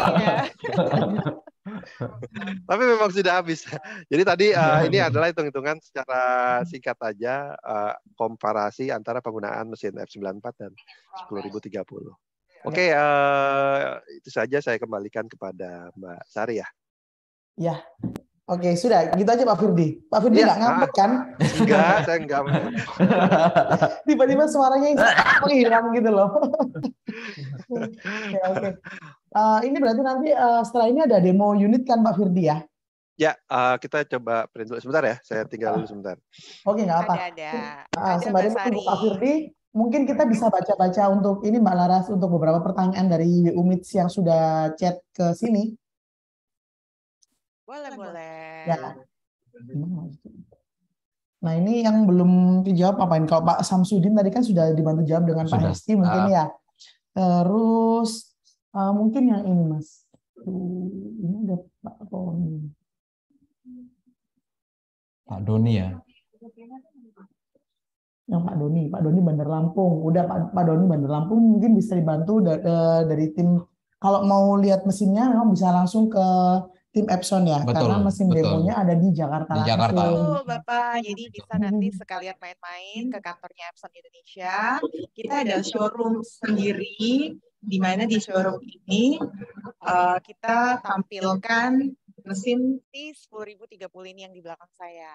S6: Tapi memang sudah habis. Jadi tadi ini adalah hitung-hitungan secara singkat aja komparasi antara penggunaan mesin F94 dan 10.030. Oke, itu saja saya kembalikan kepada Mbak Sari ya.
S2: Ya. Oke, sudah. Gitu aja Pak Firdi. Pak Firdi nggak ngambek kan?
S6: Enggak, saya enggak.
S2: Tiba-tiba suaranya menghilang gitu loh. Ya, oke. Ini berarti nanti setelah ini ada demo unit kan Pak Firdi ya?
S6: Ya, kita coba print dulu sebentar ya. Saya tinggal dulu sebentar.
S2: Oke, nggak apa.
S3: Ada
S2: sembari menunggu Pak Firdi, mungkin kita bisa baca-baca untuk ini Mbak Laras untuk beberapa pertanyaan dari WU Meets yang sudah chat ke sini.
S3: Boleh.
S2: Ya. Nah, ini yang belum dijawab apain? Kalau Pak Samsudin tadi kan sudah dibantu jawab dengan Pak Hesti mungkin ya. Terus mungkin yang ini Mas. Ini ada Pak Roni.
S1: Pak Doni ya.
S2: Yang Pak Doni Bandar Lampung. Udah Pak Doni Bandar Lampung mungkin bisa dibantu dari tim. Kalau mau lihat mesinnya memang bisa langsung ke tim Epson ya, karena mesin demonya ada di Jakarta langsung.
S3: Betul, Bapak. Jadi bisa nanti sekalian main-main ke kantornya Epson Indonesia. Kita ada showroom sendiri, di mana di showroom ini kita tampilkan mesin T10030 ini yang di belakang saya.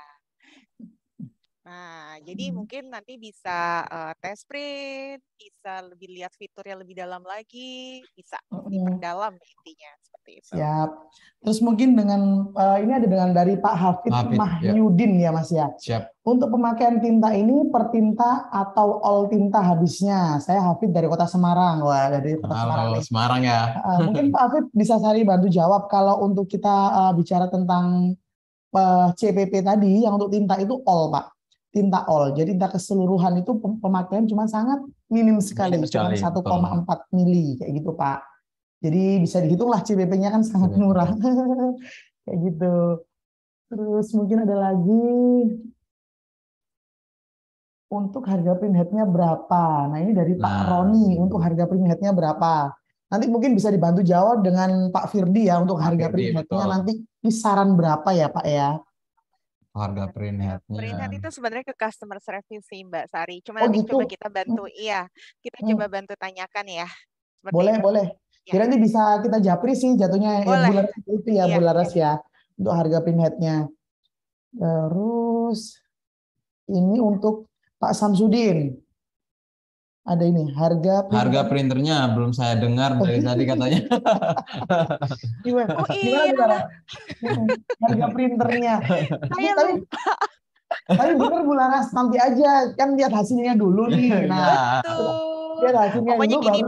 S3: Nah, jadi mungkin nanti bisa test print, bisa lebih lihat fiturnya lebih dalam lagi, bisa diperdalam intinya seperti itu.
S2: Siap. Terus mungkin dengan ini ada dengan dari Pak Hafid Mahyudin ya Mas ya.
S1: Siap.
S2: Untuk pemakaian tinta ini per tinta atau all tinta habisnya. Saya Hafid dari Kota Semarang. Wah, dari Kota Semarang.
S1: Semarang ya.
S2: Mungkin Pak Hafid bisa Sari bantu jawab kalau untuk kita bicara tentang CPP tadi yang untuk tinta itu all Pak. Tinta all. Jadi tinta keseluruhan itu pemakaian cuma sangat minim sekali. Cuma 1,4 mili kayak gitu Pak. Jadi bisa dihitung lah CPP-nya kan sangat murah. Kayak gitu. Terus mungkin ada lagi untuk harga printheadnya berapa. Nah ini dari Pak Roni untuk harga printheadnya berapa. Nanti mungkin bisa dibantu jawab dengan Pak Firdi ya untuk harga printheadnya nanti kisaran berapa ya Pak ya.
S1: Harga printheadnya.
S3: Printhead itu sebenarnya ke customer service sih Mbak Sari. Cuma nanti gitu. Coba kita bantu, kita coba bantu tanyakan ya.
S2: Boleh, boleh. Kira nanti bisa kita japri sih jatuhnya ya Bularas itu ya Bularas ya untuk harga printheadnya. Terus ini untuk Pak Samsudin. Ada ini harga
S1: printernya belum saya dengar dari tadi katanya.
S2: Gimana? Harga printernya. Tapi bener Bularas, nanti aja kan lihat hasilnya dulu nih. Nah, lihat hasilnya
S3: pokoknya
S2: dulu
S3: gini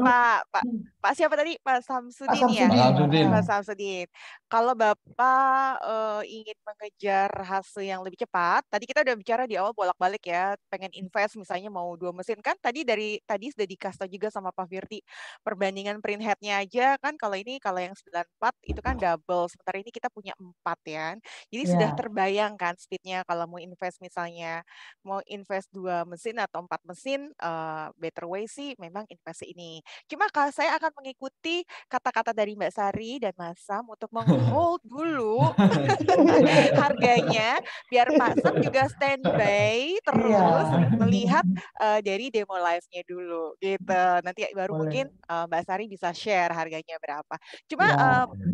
S3: Pak siapa tadi? Pak Samsudin ya? Pak Samsudin. Kalau Bapak ingin mengejar hasil yang lebih cepat, tadi kita udah bicara di awal bolak-balik ya, pengen invest misalnya mau 2 mesin kan tadi sudah dikasih tahu juga sama Pak Firdi perbandingan printheadnya aja kan kalau yang 94 itu kan double, sementara ini kita punya 4 ya. Jadi sudah terbayang kan speednya kalau mau invest misalnya mau invest 2 mesin atau 4 mesin, better way sih memang invest ini. Cuma kalau saya akan mengikuti kata-kata dari Mbak Sari dan Mas Sam untuk meng-hold dulu harganya biar Pak Sam juga standby terus melihat dari demo live-nya dulu gitu. Nanti baru mungkin Mbak Sari bisa share harganya berapa. Cuma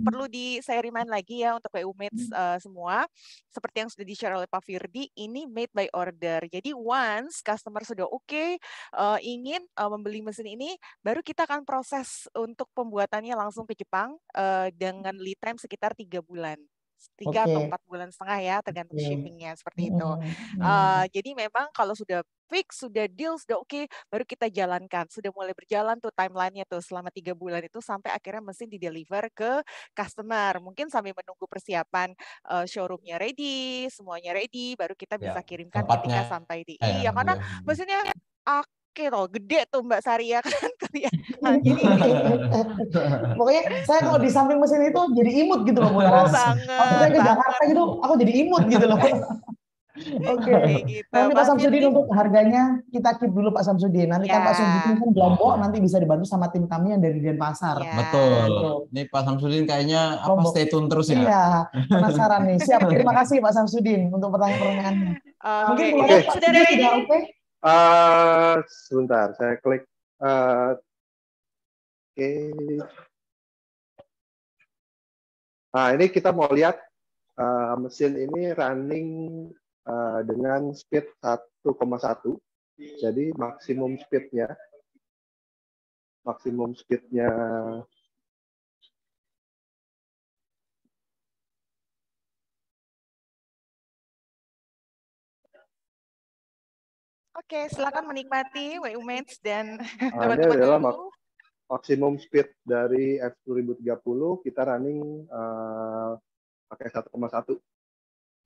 S3: perlu saya remind lagi ya untuk PU Mates semua, seperti yang sudah di-share oleh Pak Firdi, ini made by order. Jadi once customer sudah ingin membeli mesin ini, baru kita akan proses untuk pembuatannya langsung ke Jepang dengan lead time sekitar 3 bulan. 3 atau 4 bulan setengah ya, tergantung shippingnya seperti itu. Jadi memang kalau sudah fix, sudah deal, sudah baru kita jalankan. Sudah mulai berjalan tuh timeline-nya tuh selama 3 bulan itu sampai akhirnya mesin di-deliver ke customer. Mungkin sambil menunggu persiapan showroom-nya ready, semuanya ready, baru kita bisa kirimkan ketika sampai di karena mesinnya loh, gede tuh Mbak Sari ya kan kelihatan. Jadi
S2: pokoknya saya kalau di samping mesin itu jadi imut gitu loh Bularas. Saya ke Jakarta gitu, aku jadi imut gitu loh. Gitu. Nanti Pak Samsudin untuk harganya kita keep dulu Pak Samsudin. Nanti kan Pak Samsudin kan Lombok nanti bisa dibantu sama tim kami yang dari Denpasar.
S1: Betul. Ini Pak Samsudin kayaknya stay tune terus ya.
S2: Iya, penasaran nih. Siap. Terima kasih Pak Samsudin untuk pertanyaan-pertanyaannya. Mungkin
S3: sudah ready?
S6: Sebentar, saya klik. Nah, ini kita mau lihat mesin ini running dengan speed 1,1. Jadi maksimum speednya
S3: Oke, silakan menikmati WU Mates dan
S6: teman-teman adalah maksimum speed dari F10030 kita running pakai 1,1.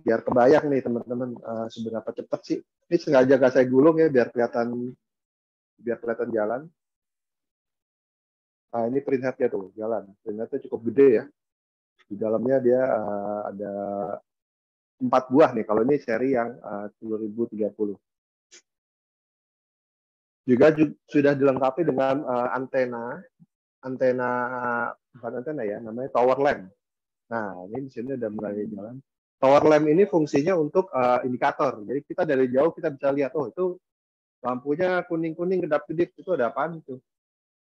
S6: Biar kebayang nih teman-teman seberapa cepat sih. Ini sengaja gak saya gulung ya biar kelihatan jalan. Nah, ini printheadnya tuh jalan. Printheadnya cukup gede ya. Di dalamnya dia ada 4 buah nih. Kalau ini seri yang 10030. Juga sudah dilengkapi dengan antena bukan antena ya, namanya tower lamp. Nah, ini di sini udah mulai jalan. Tower lamp ini fungsinya untuk indikator. Jadi kita dari jauh kita bisa lihat, oh itu lampunya kuning-kuning kedap-kedip, itu ada apaan itu?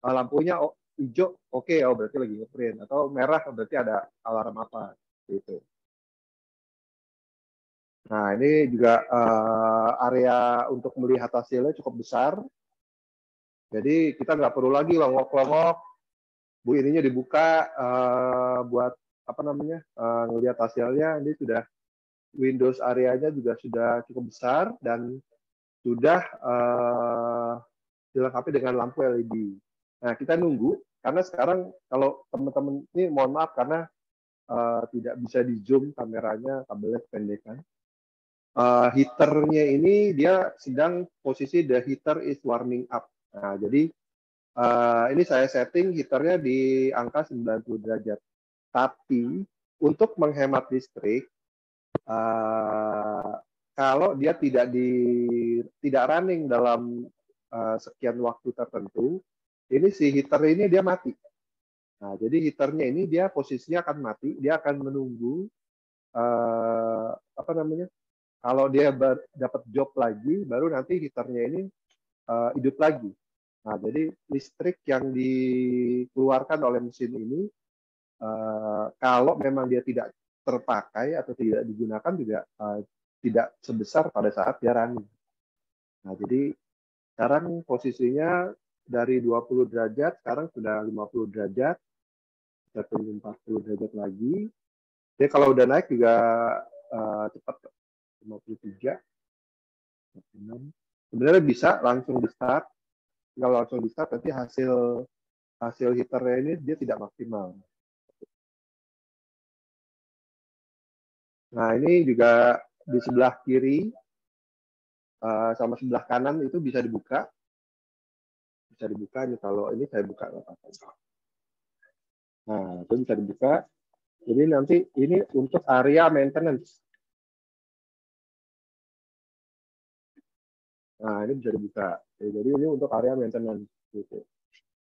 S6: Lampunya hijau, oke, oh berarti lagi ngeprint. Atau merah, berarti ada alarm apa gitu. Nah, ini juga area untuk melihat hasilnya cukup besar. Jadi kita nggak perlu lagi longok-longok, Bu ininya dibuka buat apa namanya ngelihat hasilnya. Ini sudah Windows areanya juga sudah cukup besar dan sudah dilengkapi dengan lampu LED. Nah, kita nunggu karena sekarang kalau teman-teman ini mohon maaf karena tidak bisa di zoom kameranya, kabelnya pendek kan. Heaternya ini dia sedang posisi the heater is warming up. Nah, jadi ini saya setting heaternya di angka 90 derajat. Tapi untuk menghemat listrik, kalau dia tidak running dalam sekian waktu tertentu, ini si heater ini dia mati. Nah, jadi heaternya ini dia posisinya akan mati, dia akan menunggu apa namanya? Kalau dia dapat job lagi, baru nanti heaternya ini hidup lagi. Nah, jadi listrik yang dikeluarkan oleh mesin ini, kalau memang dia tidak terpakai atau tidak digunakan juga tidak sebesar pada saat dia running. Nah, jadi sekarang posisinya dari 20 derajat, sekarang sudah 50 derajat, kita tunggu 40 derajat lagi. Jadi kalau udah naik juga cepat, 53, 56. Sebenarnya bisa langsung di start. Kalau langsung di start nanti hasil heaternya ini dia tidak maksimal. Nah, ini juga di sebelah kiri sama sebelah kanan itu bisa dibuka. Bisa dibuka nih, kalau ini saya buka. Nah, itu bisa dibuka. Jadi nanti ini untuk area maintenance. Nah, ini bisa dibuka. Jadi ini untuk area maintenance. Gitu.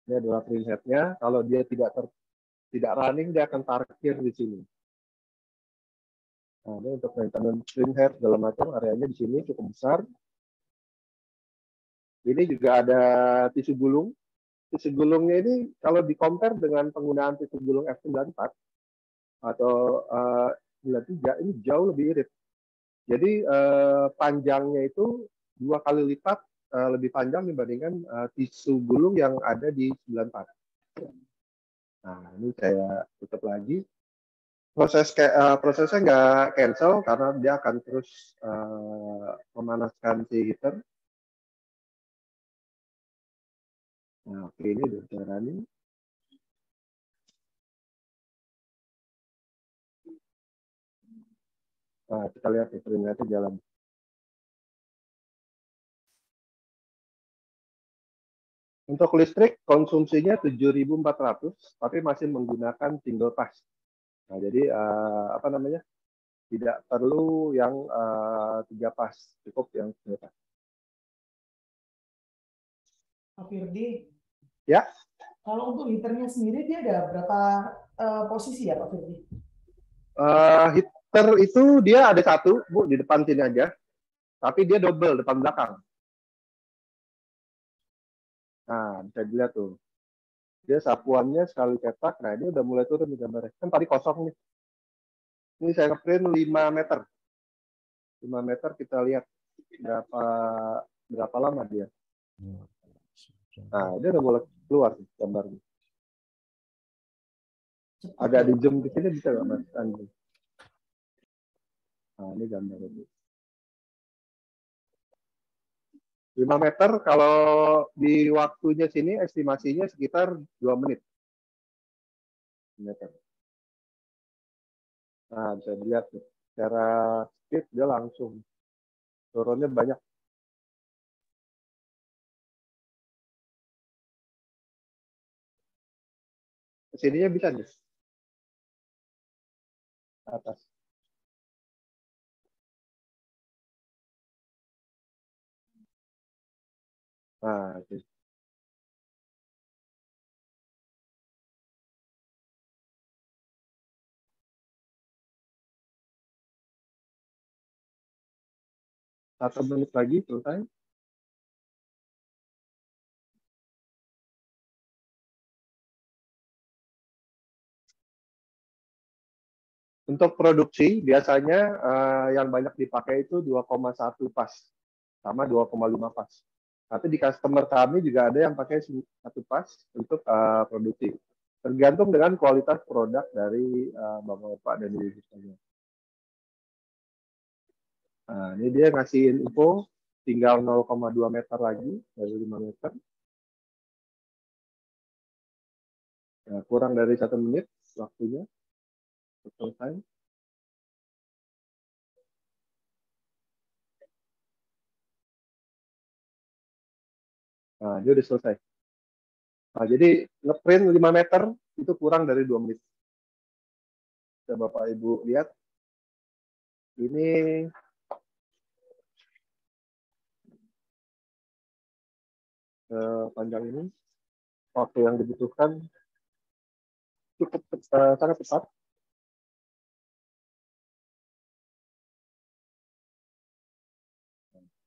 S6: Ini adalah presetnya. Kalau dia tidak running, dia akan parkir di sini. Nah, ini untuk maintenance printhead segala macam, areanya di sini cukup besar. Ini juga ada tisu gulung. Tisu gulungnya ini kalau di-compare dengan penggunaan tisu gulung F94 atau 93, ini jauh lebih irit. Jadi panjangnya itu 2 kali lipat lebih panjang dibandingkan tisu gulung yang ada di 94. Nah, ini saya tutup lagi. Prosesnya nggak cancel karena dia akan terus memanaskan si heater. Nah, oke, ini udah running. Nah, kita lihat nih, ternyata jalan. Untuk listrik, konsumsinya 7.400, tapi masih menggunakan single pass. Nah, jadi apa namanya? Tidak perlu yang 3 pass, cukup yang single pass.
S2: Pak Firdi,
S6: ya.
S2: Kalau untuk heaternya sendiri dia ada berapa posisi ya Pak Firdi?
S6: Heater itu dia ada satu, Bu, di depan sini aja. Tapi dia double depan belakang. Nah, bisa dilihat tuh. Dia sapuannya sekali cetak, nah ini udah mulai turun di gambarnya. Kan tadi kosong nih. Ini saya ngeprint 5 meter. 5 meter kita lihat berapa lama dia. Nah, dia udah mulai keluar gambarnya. Agak di zoom di sini bisa nggak Mas Andri? Nah, ini gambarnya. 5 meter kalau di waktunya sini estimasinya sekitar 2 menit. Meter. Nah, bisa dilihat nih. Secara speed dia langsung turunnya banyak. Kesininya bisa nih. Atas. Nah, oke. Satu menit lagi selesai. Untuk produksi biasanya yang banyak dipakai itu 2,1 pas sama 2,5 pas. Tapi di customer kami juga ada yang pakai 1 pas untuk produksi. Tergantung dengan kualitas produk dari bapak-bapak dan ibu-ibu. Nah, ini dia ngasih info tinggal 0,2 meter lagi dari 5 meter. Nah, kurang dari 1 menit waktunya selesai. Nah, dia udah selesai. Nah, jadi ngeprint 5 meter itu kurang dari 2 menit. Bisa Bapak Ibu lihat. Ini panjang ini. Waktu yang dibutuhkan cukup sangat cepat.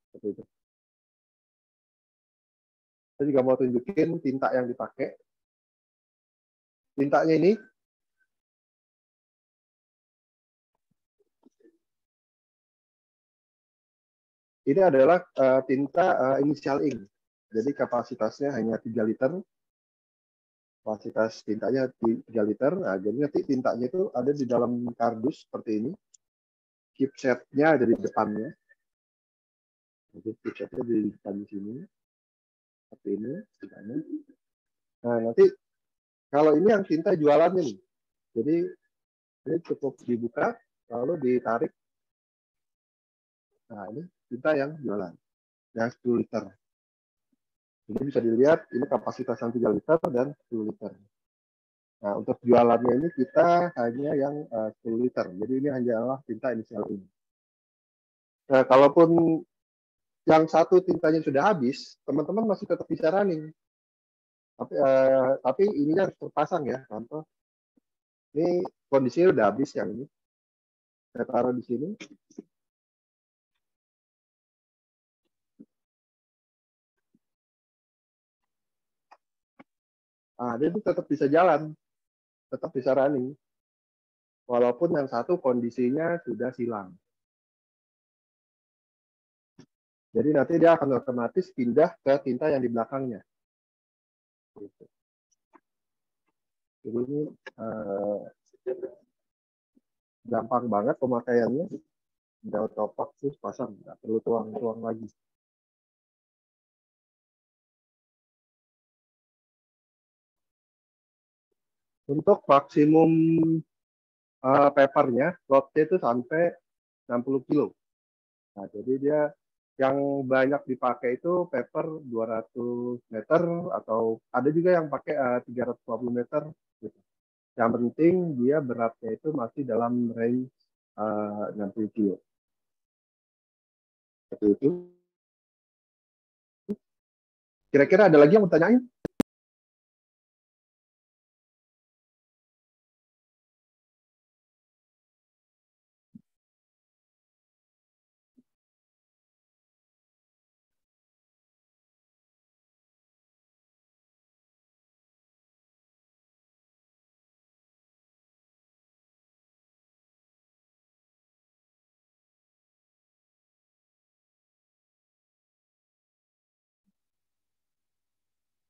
S6: Seperti itu. Saya juga mau tunjukin tinta yang dipakai. Tintanya ini adalah tinta initial ink. Jadi kapasitasnya hanya 3 liter. Kapasitas tintanya 3 liter. Nah, jadi nanti tintanya itu ada di dalam kardus seperti ini. Chipsetnya ada di depannya. Jadi chipsetnya di depan di sini. Seperti ini. Tintanya. Nah, nanti kalau ini yang tinta jualannya nih. Jadi ini cukup dibuka, lalu ditarik. Nah, ini tinta yang jualan. Yang 10 liter. Jadi bisa dilihat ini kapasitas yang 3 liter dan 10 liter. Nah, untuk jualannya ini kita hanya yang 10 liter. Jadi ini hanyalah tinta inisial ini. Nah, kalaupun yang satu tintanya sudah habis, teman-teman masih tetap bisa running. Tapi ininya harus terpasang ya, contoh. Ini kondisinya udah habis yang ini. Saya taruh di sini. Nah, dia itu tetap bisa jalan, tetap bisa running. Walaupun yang satu kondisinya sudah silang. Jadi nanti dia akan otomatis pindah ke tinta yang di belakangnya. Jadi ini gampang banget pemakaiannya. Udah otopak terus pasang, nggak perlu tuang-tuang lagi. Untuk maksimum papernya, lotnya itu sampai 60 kilo. Nah, jadi dia yang banyak dipakai itu paper 200 meter atau ada juga yang pakai 350 meter. Gitu. Yang penting dia beratnya itu masih dalam range 60 kilo. Seperti itu. Kira-kira ada lagi yang mau tanyain?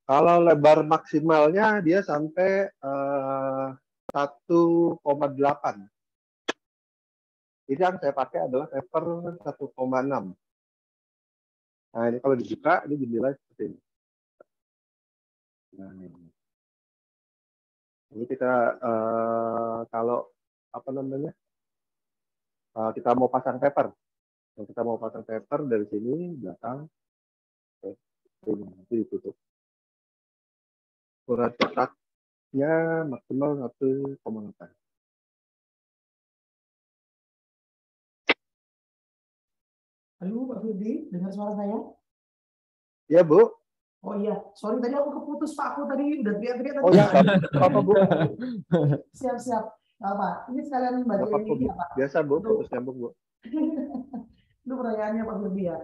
S6: Kalau lebar maksimalnya dia sampai 1,8. Ini yang saya pakai adalah paper 1,6. Nah, ini kalau dibuka, ini jendela seperti ini. Nah, ini kita kalau apa namanya, kita mau pasang paper. Kalau kita mau pasang paper dari sini belakang, ini nanti ditutup. Ukuran cetaknya maksimal 1,8.
S2: Halo, Pak Firdi, dengar suara saya?
S6: Ya, Bu.
S2: Oh iya, sorry tadi aku keputus Pak, aku tadi udah teriak-teriak tadi.
S6: Oh ya, apa Bu?
S2: Siap-siap. Apa? Ini sekalian bagi ini Pak.
S6: Biasa Bu, putus nyambung Bu.
S2: Itu pertanyaannya Pak Firdi ya.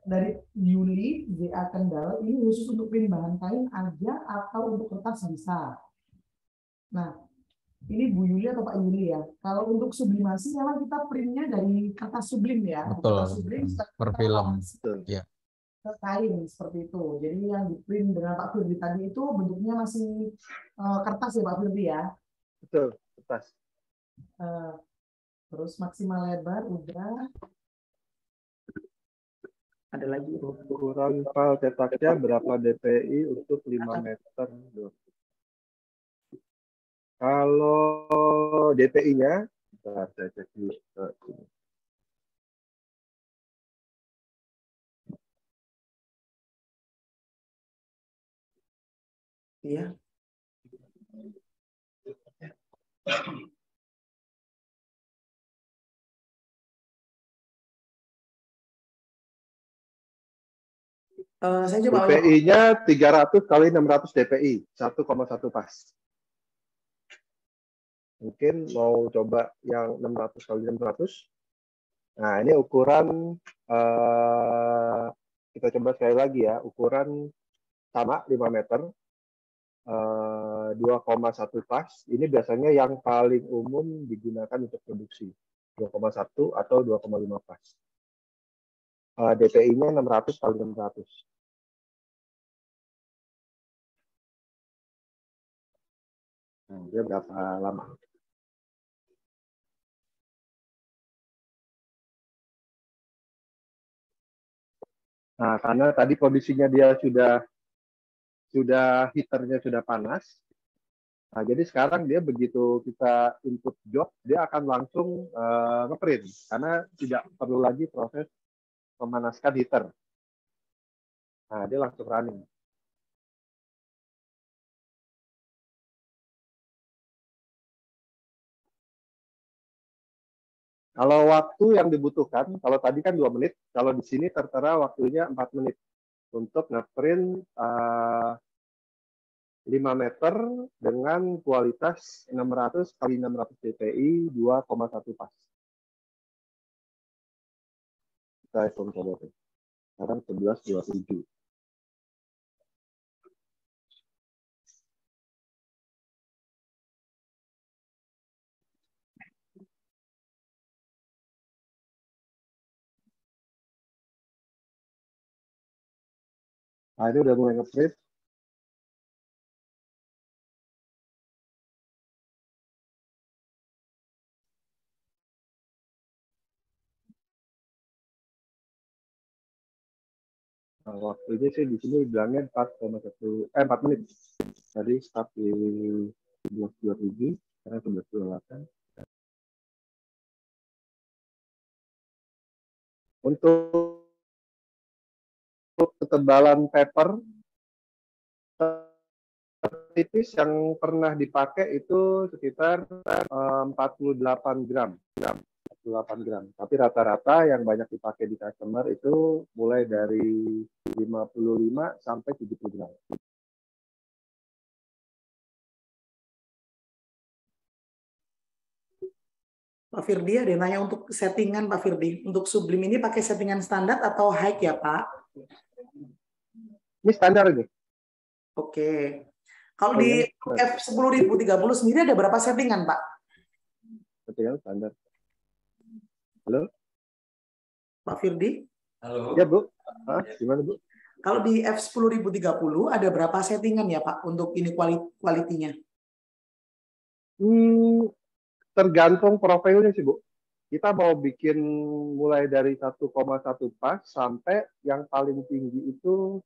S2: Dari Yuli, ZA Kendal, ini khusus untuk print bahan kain aja atau untuk kertas bisa? Nah, ini Bu Yuli atau Pak Yuli ya. Kalau untuk sublimasi memang kita printnya dari kertas sublim ya.
S1: Betul.
S2: Kertas sublim
S1: Per film. Ya.
S2: Kain seperti itu. Jadi yang di print dengan Pak Firdi tadi itu bentuknya masih kertas ya Pak Firdi ya.
S6: Betul, kertas.
S2: Terus maksimal lebar udah. Ada lagi
S6: ukuran file cetaknya berapa dpi untuk 5 meter? Kalau DPI-nya, saya cek dulu.
S2: Iya. Saya coba
S6: DPI-nya 300 kali 600 DPI, 1,1 pas. Mungkin mau coba yang 600 kali 600. Nah, ini ukuran, kita coba sekali lagi ya, ukuran sama 5 meter, 2,1 pas. Ini biasanya yang paling umum digunakan untuk produksi, 2,1 atau 2,5 pas. DPI-nya 600 kali 600. Nah, dia berapa lama? Nah, karena tadi kondisinya dia sudah heaternya sudah panas. Nah, jadi sekarang dia begitu kita input job, dia akan langsung ngeprint karena tidak perlu lagi proses memanaskan heater. Nah, dia langsung running. Kalau waktu yang dibutuhkan, kalau tadi kan 2 menit, kalau di sini tertera waktunya 4 menit untuk ngeprint 5 meter dengan kualitas 600 kali 600 dpi 2,1 pas. Kita hitung coba tuh. Sekarang 11.27. Nah, ini udah mulai nge-print. Nah, waktunya sih di sini bilangnya 4 menit. Tadi start di 11.27, sekarang 11.28. Untuk ketebalan paper tipis yang pernah dipakai itu sekitar 48 gram. 48 gram. Tapi rata-rata yang banyak dipakai di customer itu mulai dari 55 sampai 70 gram.
S2: Pak Firdi ada yang nanya untuk settingan Pak Firdi. Untuk sublim ini pakai settingan standar atau high ya Pak?
S6: Ini standar ini.
S2: Oke. Kalau di F10030 sendiri ada berapa settingan Pak?
S6: Settingan standar. Halo?
S2: Pak Firdi?
S6: Halo. Ya Bu. Gimana Bu?
S2: Kalau di F10030 ada berapa settingan ya Pak untuk ini kualitinya?
S6: Tergantung profilnya sih Bu. Kita mau bikin mulai dari 1,1 pas sampai yang paling tinggi itu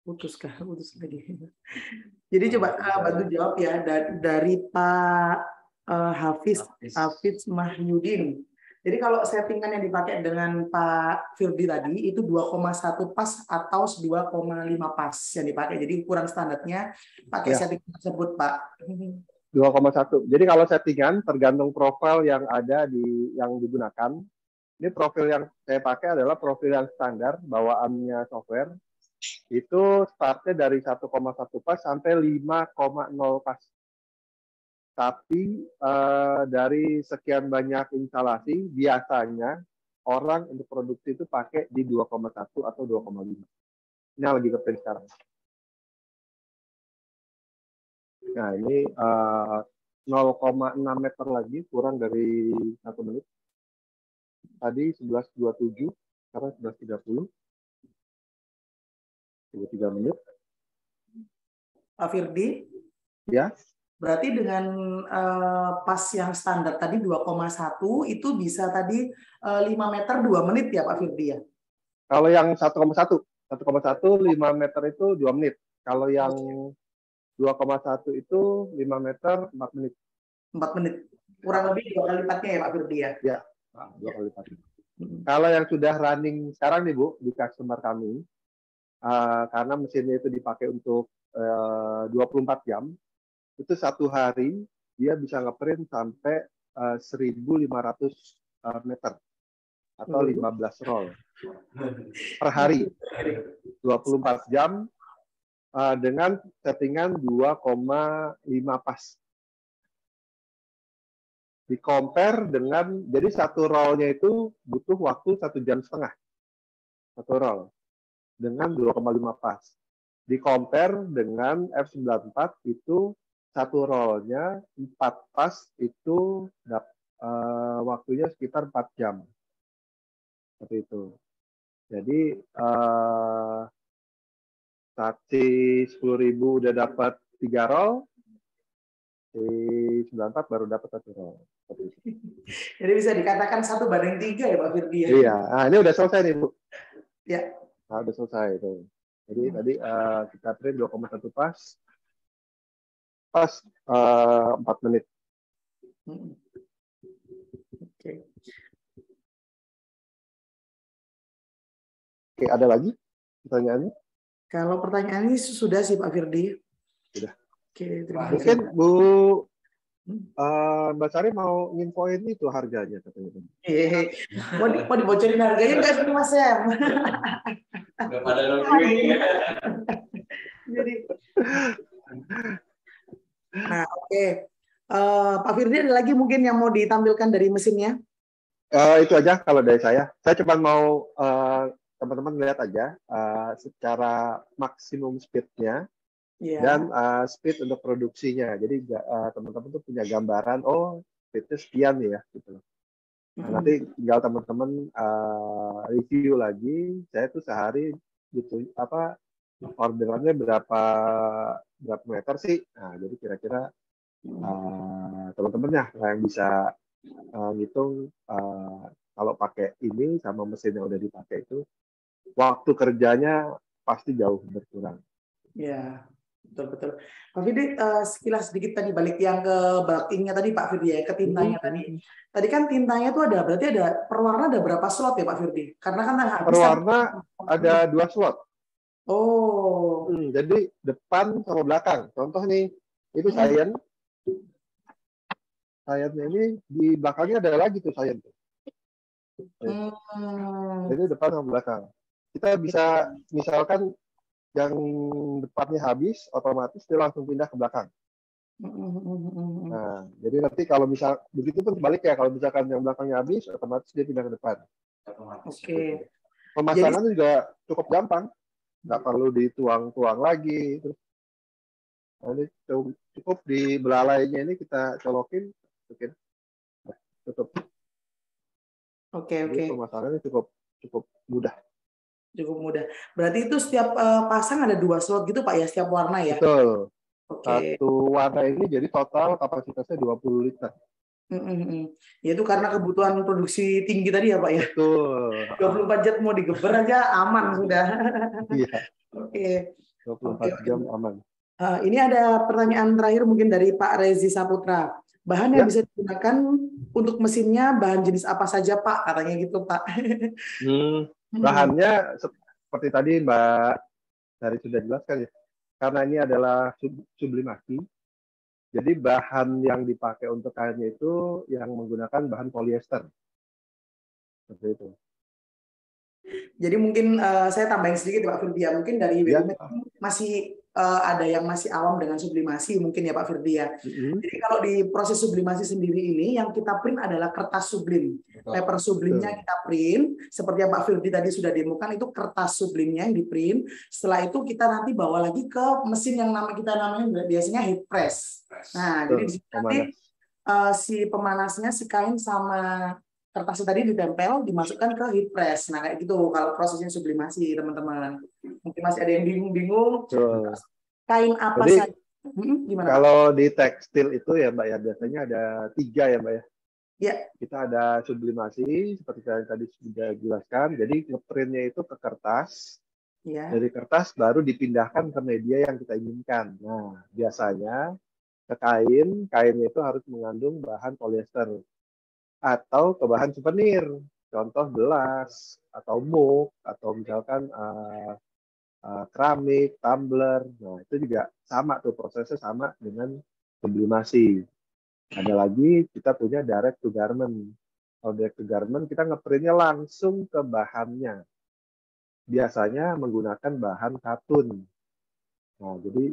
S2: putus lagi. Jadi coba bantu jawab ya dari Pak Hafiz Mahyudin. Jadi kalau settingan yang dipakai dengan Pak Firdi tadi itu 2,1 pas atau 2,5 pas yang dipakai. Jadi ukuran standarnya pakai setting tersebut, Pak.
S6: 2,1. Jadi kalau settingan tergantung profil yang ada yang digunakan. Ini profil yang saya pakai adalah profil yang standar bawaannya software. Itu startnya dari 1,1 pas sampai 5,0 pas. Tapi dari sekian banyak instalasi, biasanya orang untuk produksi itu pakai di 2,1 atau 2,5. Ini yang lagi ngetrend sekarang. Nah, ini 0,6 meter lagi, kurang dari 1 menit. Tadi 11.27, sekarang 11.30. 23 menit.
S2: Pak Firdi?
S6: Ya.
S2: Berarti dengan pas yang standar tadi 2,1 itu bisa tadi 5 meter 2 menit ya Pak Firdi ya?
S6: Kalau yang 1,1 5 meter itu 2 menit. Kalau yang 2,1 itu 5 meter 4 menit.
S2: 4 menit. Kurang lebih 2 kali lipatnya ya Pak Firdi ya?
S6: Ya, 2 kali lipat. Kalau yang sudah running sekarang nih Bu, di customer kami, karena mesinnya itu dipakai untuk 24 jam, itu satu hari dia bisa ngeprint sampai 1.500 meter atau 15 roll per hari 24 jam dengan settingan 2,5 pas. Di compare dengan, jadi satu rollnya itu butuh waktu 1,5 jam satu roll dengan 2,5 pas. Di compare dengan F94 itu satu rollnya 4 pas itu waktunya sekitar 4 jam. Seperti itu. Jadi si 10.000 udah dapat 3 roll, si 94 baru dapat 1 roll.
S2: Jadi bisa dikatakan 1:3 ya Pak Firdi ya?
S6: Iya, nah, ini udah selesai nih Bu.
S2: Ya.
S6: Nah, udah selesai itu. Jadi tadi kita print 2,1 pas. Pas 4 menit. Oke, ada lagi pertanyaannya?
S2: Kalau pertanyaan ini sudah sih Pak Firdi.
S6: Sudah.
S2: Oke, terima kasih.
S6: Mungkin Bu Mbak Sari mau nginfoin itu harganya katanya.
S2: Mau dibocorin harganya nggak sih Mas Sam?
S1: Udah pada nungguin.
S2: Jadi. Nah, oke. Pak Firdi ada lagi mungkin yang mau ditampilkan dari mesinnya?
S6: Itu aja kalau dari saya. Saya cuma mau teman-teman lihat aja secara maksimum speed-nya dan speed untuk produksinya. Jadi teman-teman tuh punya gambaran, oh speed-nya sekian ya, gitu. Nah, nanti tinggal teman-teman review lagi. Saya tuh sehari gitu orderannya berapa meter sih? Nah, jadi kira-kira teman-teman ya yang bisa ngitung kalau pakai ini sama mesin yang udah dipakai itu waktu kerjanya pasti jauh berkurang.
S2: Ya, betul. Pak Firdi, sekilas sedikit tadi balik yang ke bulkingnya tadi Pak Firdi ya, ke tintanya tadi. Tadi kan tintanya itu berarti ada perwarna ada berapa slot ya Pak Firdi? Karena kan
S6: perwarna ada 2 slot.
S2: Oh.
S6: Jadi depan sama belakang. Contoh nih, itu Cyan. Cyannya ini di belakangnya ada lagi tuh Cyan. Jadi depan sama belakang. Kita bisa misalkan yang depannya habis, otomatis dia langsung pindah ke belakang. Nah, jadi nanti kalau misal begitu pun sebalik ya, kalau misalkan yang belakangnya habis, otomatis dia pindah ke depan.
S2: Oke.
S6: Pemasangan juga cukup gampang. Nggak perlu dituang-tuang lagi. Terus, ini cukup di belalainya ini kita colokin, tutup.
S2: Oke.
S6: Pemasangannya cukup mudah.
S2: Cukup mudah. Berarti itu setiap pasang ada 2 slot gitu Pak ya, setiap warna ya?
S6: Betul. Satu warna ini jadi total kapasitasnya 20 liter.
S2: Yaitu karena kebutuhan produksi tinggi tadi ya Pak ya?
S6: Betul.
S2: 24 jam mau digeber aja aman sudah.
S6: Iya.
S2: Oke.
S6: 24 jam aman.
S2: Ini ada pertanyaan terakhir mungkin dari Pak Rezi Saputra. Bahan yang bisa digunakan untuk mesinnya bahan jenis apa saja Pak? Katanya gitu Pak.
S6: Bahannya seperti tadi Mbak Sari sudah jelaskan ya. Karena ini adalah sublimasi, jadi bahan yang dipakai untuk kainnya itu yang menggunakan bahan polyester. Seperti itu.
S2: Jadi mungkin saya tambahin sedikit Pak Firdi ya. Mungkin dari WUMED masih ada yang masih awam dengan sublimasi mungkin ya Pak Firdi ya. Jadi kalau di proses sublimasi sendiri ini yang kita print adalah kertas sublim. Paper sublimnya kita print. Seperti yang Pak Firdi tadi sudah demokan, itu kertas sublimnya yang di print. Setelah itu kita nanti bawa lagi ke mesin yang namanya biasanya heat press. Nah, jadi di sini nanti si pemanasnya si kain sama kertasnya tadi ditempel, dimasukkan ke heat press. Nah, kayak gitu kalau prosesnya sublimasi, teman-teman. Mungkin masih ada yang bingung-bingung. Kain apa
S6: jadi,
S2: saja? Gimana?
S6: Kalau di tekstil itu ya, Mbak ya, biasanya ada 3 ya, Mbak ya.
S2: Ya.
S6: Kita ada sublimasi, seperti yang tadi sudah jelaskan. Jadi ngeprintnya itu ke kertas. Ya. Dari kertas baru dipindahkan ke media yang kita inginkan. Nah, biasanya ke kainnya itu harus mengandung bahan polyester atau ke bahan souvenir, contoh gelas atau mug atau misalkan keramik, tumbler. Nah, itu juga sama tuh, prosesnya sama dengan sublimasi. Ada lagi kita punya direct to garment. Kalau direct to garment kita ngeprintnya langsung ke bahannya. Biasanya menggunakan bahan katun. Nah, jadi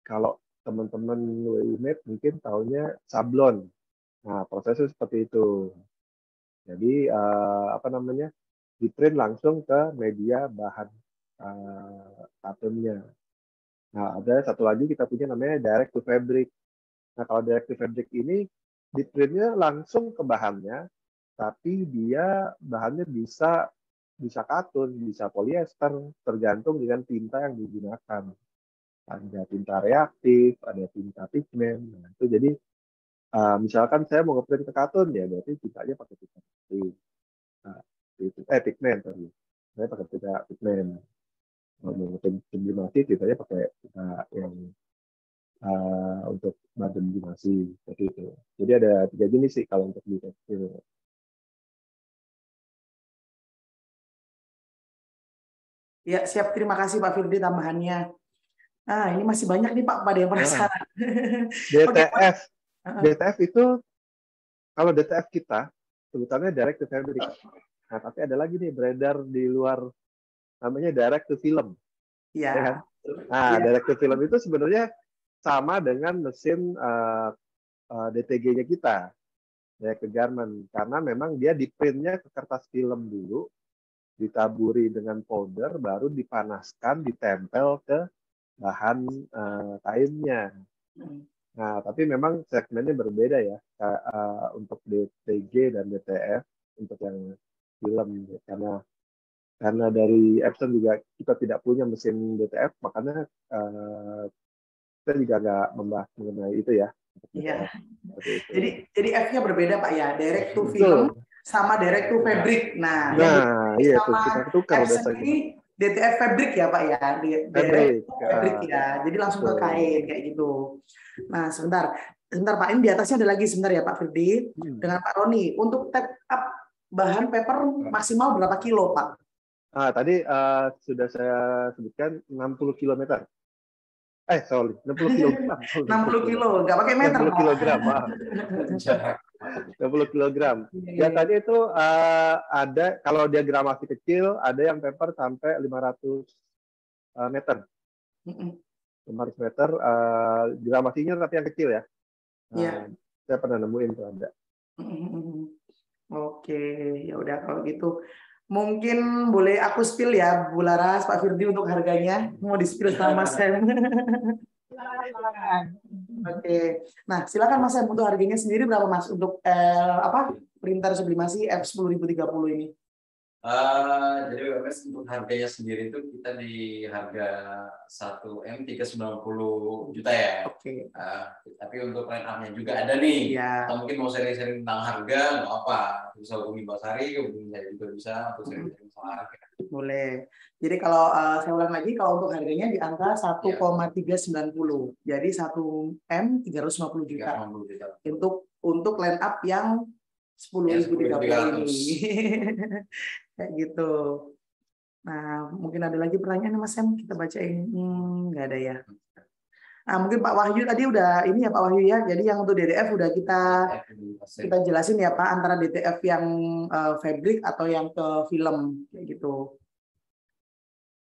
S6: kalau teman-teman WUMED mungkin tahunya sablon. Nah, prosesnya seperti itu. Jadi di print langsung ke media bahan katunnya. Nah, ada satu lagi kita punya namanya direct to fabric. Nah, kalau direct to fabric ini di printnya langsung ke bahannya, tapi dia bahannya bisa katun, bisa polyester, tergantung dengan tinta yang digunakan. Ada tinta reaktif, ada tinta pigmen. Nah, itu jadi misalkan saya mau ngeprint ke katun, ya berarti tintanya pakai tinta reaktif. Nah, pigmen, sorry. Saya pakai tinta pigmen. Kalau mau ngeprint sublimasi, tintanya pakai tinta yang untuk bahan sublimasi, seperti itu. Jadi ada 3 jenis sih kalau untuk di tekstil.
S2: Ya, siap. Terima kasih Pak Firdi tambahannya. Ini masih banyak nih Pak, pada yang penasaran.
S6: DTF. DTF itu, kalau DTF kita, sebutannya direct to fabric. Nah, tapi ada lagi nih beredar di luar, namanya direct to film.
S2: Iya.
S6: Ya kan? Nah, direct to film itu sebenarnya sama dengan mesin DTG-nya kita, direct to garment. Karena memang dia di printnya ke kertas film dulu, ditaburi dengan powder, baru dipanaskan, ditempel ke bahan kainnya. Nah, tapi memang segmennya berbeda ya untuk DTG dan DTF untuk yang film, karena dari Epson juga kita tidak punya mesin DTF, makanya kita juga nggak membahas mengenai itu ya.
S2: Iya. Jadi F-nya berbeda Pak ya, direct to film sama direct to fabric. Nah
S6: iya tuh kita tukar
S2: ini DTF fabric ya Pak ya, direct to fabric ya. Jadi langsung ke kain kayak gitu. Nah, sebentar Pak, ini di atasnya ada lagi sebentar ya Pak Firdi dengan Pak Roni. Untuk take up bahan paper maksimal berapa kilo Pak?
S6: Tadi sudah saya sebutkan 60 km. 60 kilogram.
S2: 60 kilo, nggak pakai meter.
S6: 60 kilogram, 60 kilogram. Biasanya itu ada, kalau dia gramasi kecil, ada yang paper sampai 500 meter. 500 meter, gramasinya tapi yang kecil ya. Saya pernah nemuin tuh ada.
S2: Oke, ya udah kalau gitu. Mungkin boleh aku spill ya, Bu Laras, Pak Firdi untuk harganya. Mau di-spill sama Mas Sam. Oke. Nah, silakan Mas Sam untuk harganya sendiri berapa Mas untuk printer sublimasi F10030 ini?
S1: Jadi WMS untuk harganya sendiri itu kita di harga 1M 390 juta ya.
S2: Oke.
S1: Tapi untuk line up-nya juga ada nih.
S2: Ya.
S1: Atau mungkin mau sharing-sharing tentang harga, nggak apa. Bisa hubungi Mbak Sari, hubungi saya juga bisa untuk sharing-sharing soal harga.
S2: Boleh. Jadi kalau saya ulang lagi, kalau untuk harganya di angka 1,390. Jadi 1M 350 juta. Untuk untuk line up yang 10.300 ini. Kayak gitu. Nah, mungkin ada lagi pertanyaan Mas Sam, kita bacain. Nggak ada ya. Nah, mungkin Pak Wahyu tadi udah ini ya Pak Wahyu ya. Jadi yang untuk DTF udah kita jelasin ya Pak, antara DTF yang fabric atau yang ke film kayak gitu.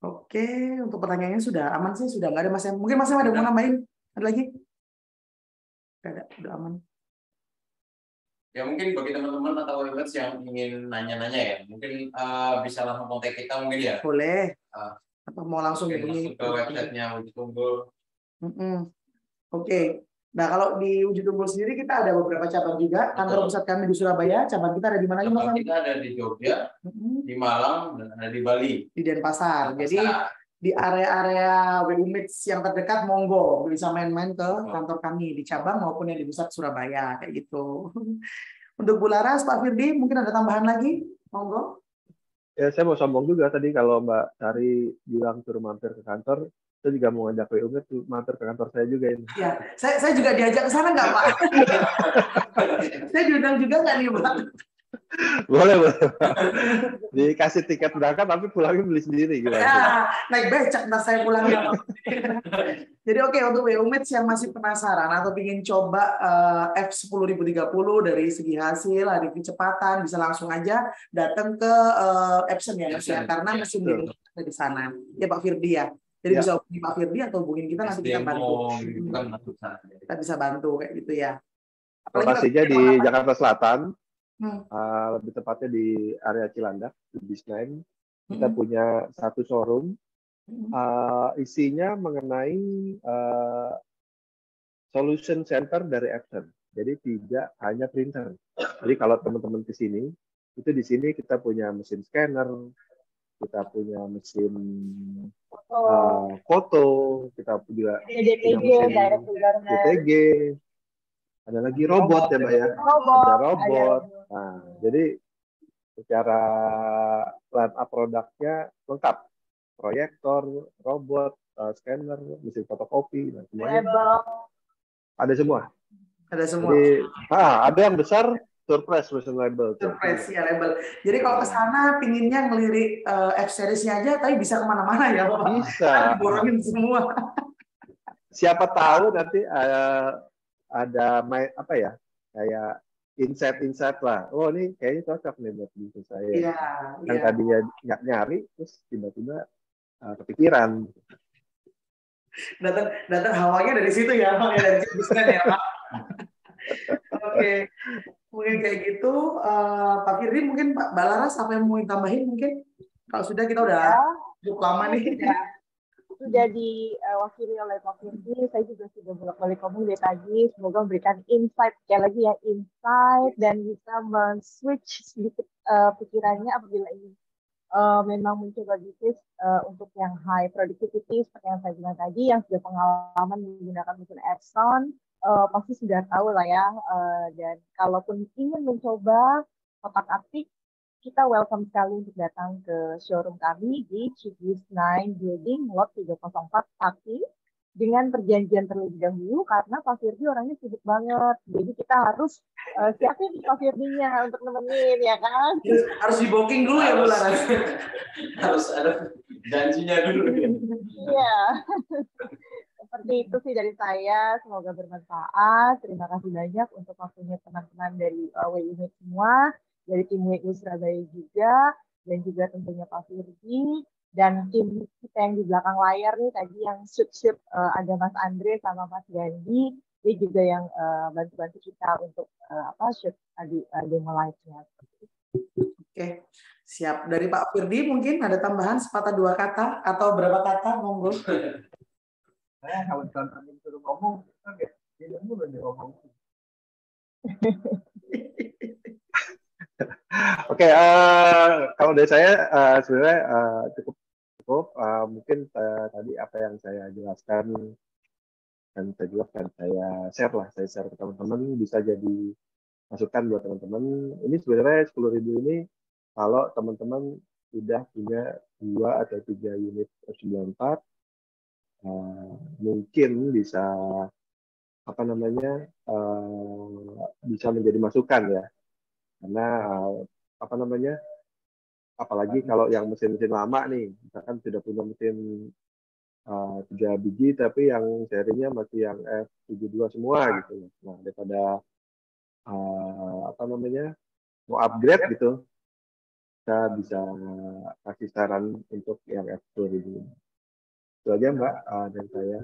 S2: Oke, untuk pertanyaannya sudah aman sih, sudah nggak ada Mas Sam. Mungkin Mas Sam ada mau nambahin? Ada lagi? Nggak ada, udah aman.
S1: Ya mungkin bagi teman-teman atau viewers yang ingin nanya-nanya ya, mungkin bisa langsung kontak kita mungkin ya.
S2: Boleh. Atau mau langsung
S1: hubungi ke websitenya Wujud Unggul.
S2: Oke. Nah kalau di Wujud Unggul sendiri kita ada beberapa cabang juga. Kantor pusat kami di Surabaya. Cabang kita ada di mana?
S1: Cabang kita ada di Jogja, di Malang, dan ada di Bali.
S2: Di Denpasar. Jadi di area-area WU Meets yang terdekat, monggo bisa main-main ke kantor kami di cabang maupun yang di pusat Surabaya kayak gitu. Untuk Bu Laras, Pak Firdi, mungkin ada tambahan lagi, monggo.
S6: Ya, saya mau sombong juga tadi kalau Mbak Sari bilang suruh mampir ke kantor, saya juga mau ngajak WU Meets mampir ke kantor saya juga ini.
S2: Ya, saya juga diajak ke sana nggak Pak? Saya diundang juga nggak nih Pak?
S6: Boleh. Dikasih tiket berangkat tapi pulangnya beli sendiri gimana?
S2: Ya, naik becak ntar saya pulangnya. Jadi oke, untuk WU Meets yang masih penasaran atau ingin coba F10030 dari segi hasil, dari kecepatan, bisa langsung aja datang ke Epson ya Mas ya, karena mesin ada di sana. Ya Pak Firdi ya. Jadi bisa hubungi Pak Firdi atau hubungin kita, nanti kita bantu. Kita bisa bantu kayak gitu ya.
S6: Lokasinya di Jakarta Selatan. Lebih tepatnya di area Cilandak, di Bisnain. Kita punya satu showroom, isinya mengenai solution center dari Epson. Jadi tidak hanya printer. Jadi kalau teman-teman ke sini, itu di sini kita punya mesin scanner, kita punya mesin foto, kita juga punya mesin DTG. Ada lagi robot ya Mbak ya, ada robot. Nah, jadi secara line up produknya lengkap, proyektor, robot, scanner, mesin fotokopi, dan semuanya ada semua.
S2: Ada semua.
S6: Jadi, ada yang besar surprise mesin label.
S2: Surprise ya label. Jadi kalau ke sana pinginnya ngelirik F-Series-nya aja, tapi bisa kemana-mana ya Pak?
S6: Bisa.
S2: Diborongin semua.
S6: Siapa tahu nanti ada apa ya, kayak insight lah. Oh ini kayaknya cocok nih buat bisnis saya.
S2: Iya,
S6: yang tadinya nggak nyari, terus tiba-tiba kepikiran.
S2: Datang hawanya dari situ ya, dari bisnis ya Pak. Oke, mungkin kayak gitu. Pak Firdi, mungkin Pak Balaras apa yang mau tambahin mungkin? Kalau sudah kita udah cukup lama nih.
S7: Sudah diwakili oleh Pak Firdi, saya juga sudah bolak-balik ngomong dari tadi. Semoga memberikan insight, sekali lagi ya, insight, dan bisa men-switch sedikit pikirannya apabila ini memang mencoba bisnis untuk yang high productivity, seperti yang saya bilang tadi, yang sudah pengalaman menggunakan mesin Epson, pasti sudah tahu lah ya. Dan kalaupun ingin mencoba otak-atik, kita welcome sekali untuk datang ke showroom kami di Civis 9 Building, Lot 304 Taki, dengan perjanjian terlebih dahulu, karena Pak Firdi orangnya sibuk banget. Jadi kita harus siapin Pak Firdinya untuk nemenin, ya kan?
S2: Harus di booking dulu ya, Bu Laras.
S1: Harus ada janjinya dulu.
S7: Iya. Seperti itu sih dari saya. Semoga bermanfaat. Terima kasih banyak untuk waktunya teman-teman dari WU Meets semua, dari tim WU Surabaya juga, dan juga tentunya Pak Firdi, dan tim kita yang di belakang layar nih tadi yang shoot ada Mas Andre sama Mas Gandhi, dia juga yang bantu-bantu kita untuk shoot tadi demo live-nya.
S2: Oke, siap. Dari Pak Firdi mungkin ada tambahan sepatah dua kata atau berapa kata, monggo.
S6: Saya kalau contohnya disuruh ngomong, dia dulu ngomong. Oke, kalau dari saya sebenarnya cukup. Mungkin tadi apa yang saya jelaskan dan saya jelaskan, saya share ke teman-teman, bisa jadi masukan buat teman-teman. Ini sebenarnya 10.000 ini kalau teman-teman sudah punya 2 atau 3 unit F94, mungkin bisa bisa menjadi masukan ya, karena apalagi kalau yang mesin-mesin lama nih, misalkan sudah punya mesin 3 biji tapi yang serinya masih yang F72 semua gitu. Nah, daripada mau upgrade gitu, kita bisa kasih saran untuk yang F2000. Itu aja Mbak dari saya.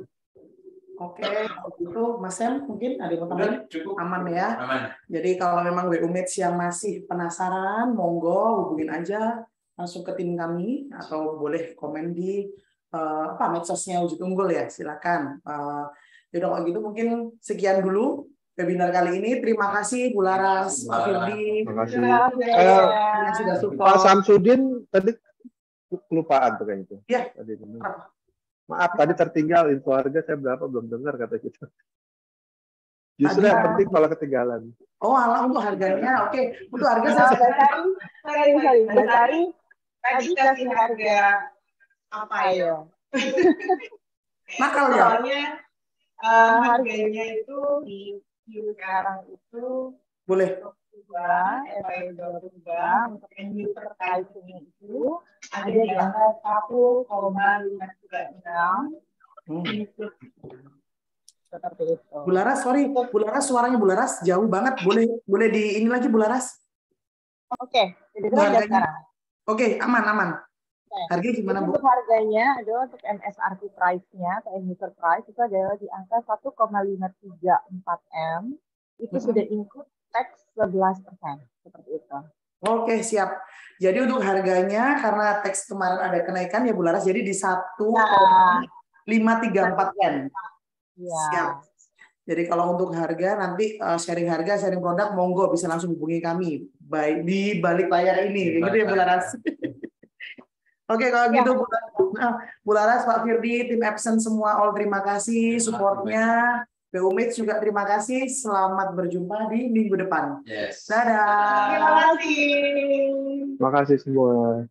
S2: Oke, itu Mas Sam mungkin ada yang mau tambahin? Aman ya. Aman. Jadi kalau memang WU Mates yang masih penasaran, monggo hubungin aja langsung ke tim kami atau boleh komen di medsosnya Wujud Unggul ya, silakan. Yaudah kalau gitu mungkin sekian dulu webinar kali ini. Terima kasih Bu Laras, Pak Firdi.
S6: Terima kasih.
S2: Sudah support.
S6: Pak Samsudin tadi kelupaan tuh kayak gitu.
S2: Iya.
S6: Maaf, tadi tertinggal info harga saya berapa belum dengar kata kita. Justru yang penting kalau ketinggalan.
S2: Oh, alah untuk harganya. Oke, untuk harga
S7: sorry. Tadi kasih harga apa ya?
S2: Nakal ya?
S7: Soalnya harganya itu di sekarang itu
S2: boleh.
S7: Untuk yang terkait ini itu ada di angka 1,536. Seperti itu.
S2: Bu Laras, sorry, Bu Laras suaranya Bu Laras jauh banget. Boleh di ini lagi Bu Laras?
S7: Oke, jadi sekarang.
S2: Oke, aman. Harganya gimana Bu?
S7: Untuk harganya adalah untuk MSRP price-nya atau end user price itu adalah di angka 1,534 M. Itu sudah include tax 11%, seperti itu.
S2: Oke, siap. Jadi untuk harganya karena tax kemarin ada kenaikan ya Bu Laras, jadi di 1,534 M.
S7: Ya.
S2: Siap. Jadi kalau untuk harga nanti sharing harga, sharing produk, monggo bisa langsung hubungi kami di balik layar ini, gitu ya Bu Laras. Oke, kalau gitu Bu Laras, Pak Firdi, tim Epson semua all terima kasih supportnya. WU Mates juga terima kasih. Selamat berjumpa di minggu depan.
S1: Yes.
S2: Dadah.
S7: Terima kasih.
S6: Terima kasih semua.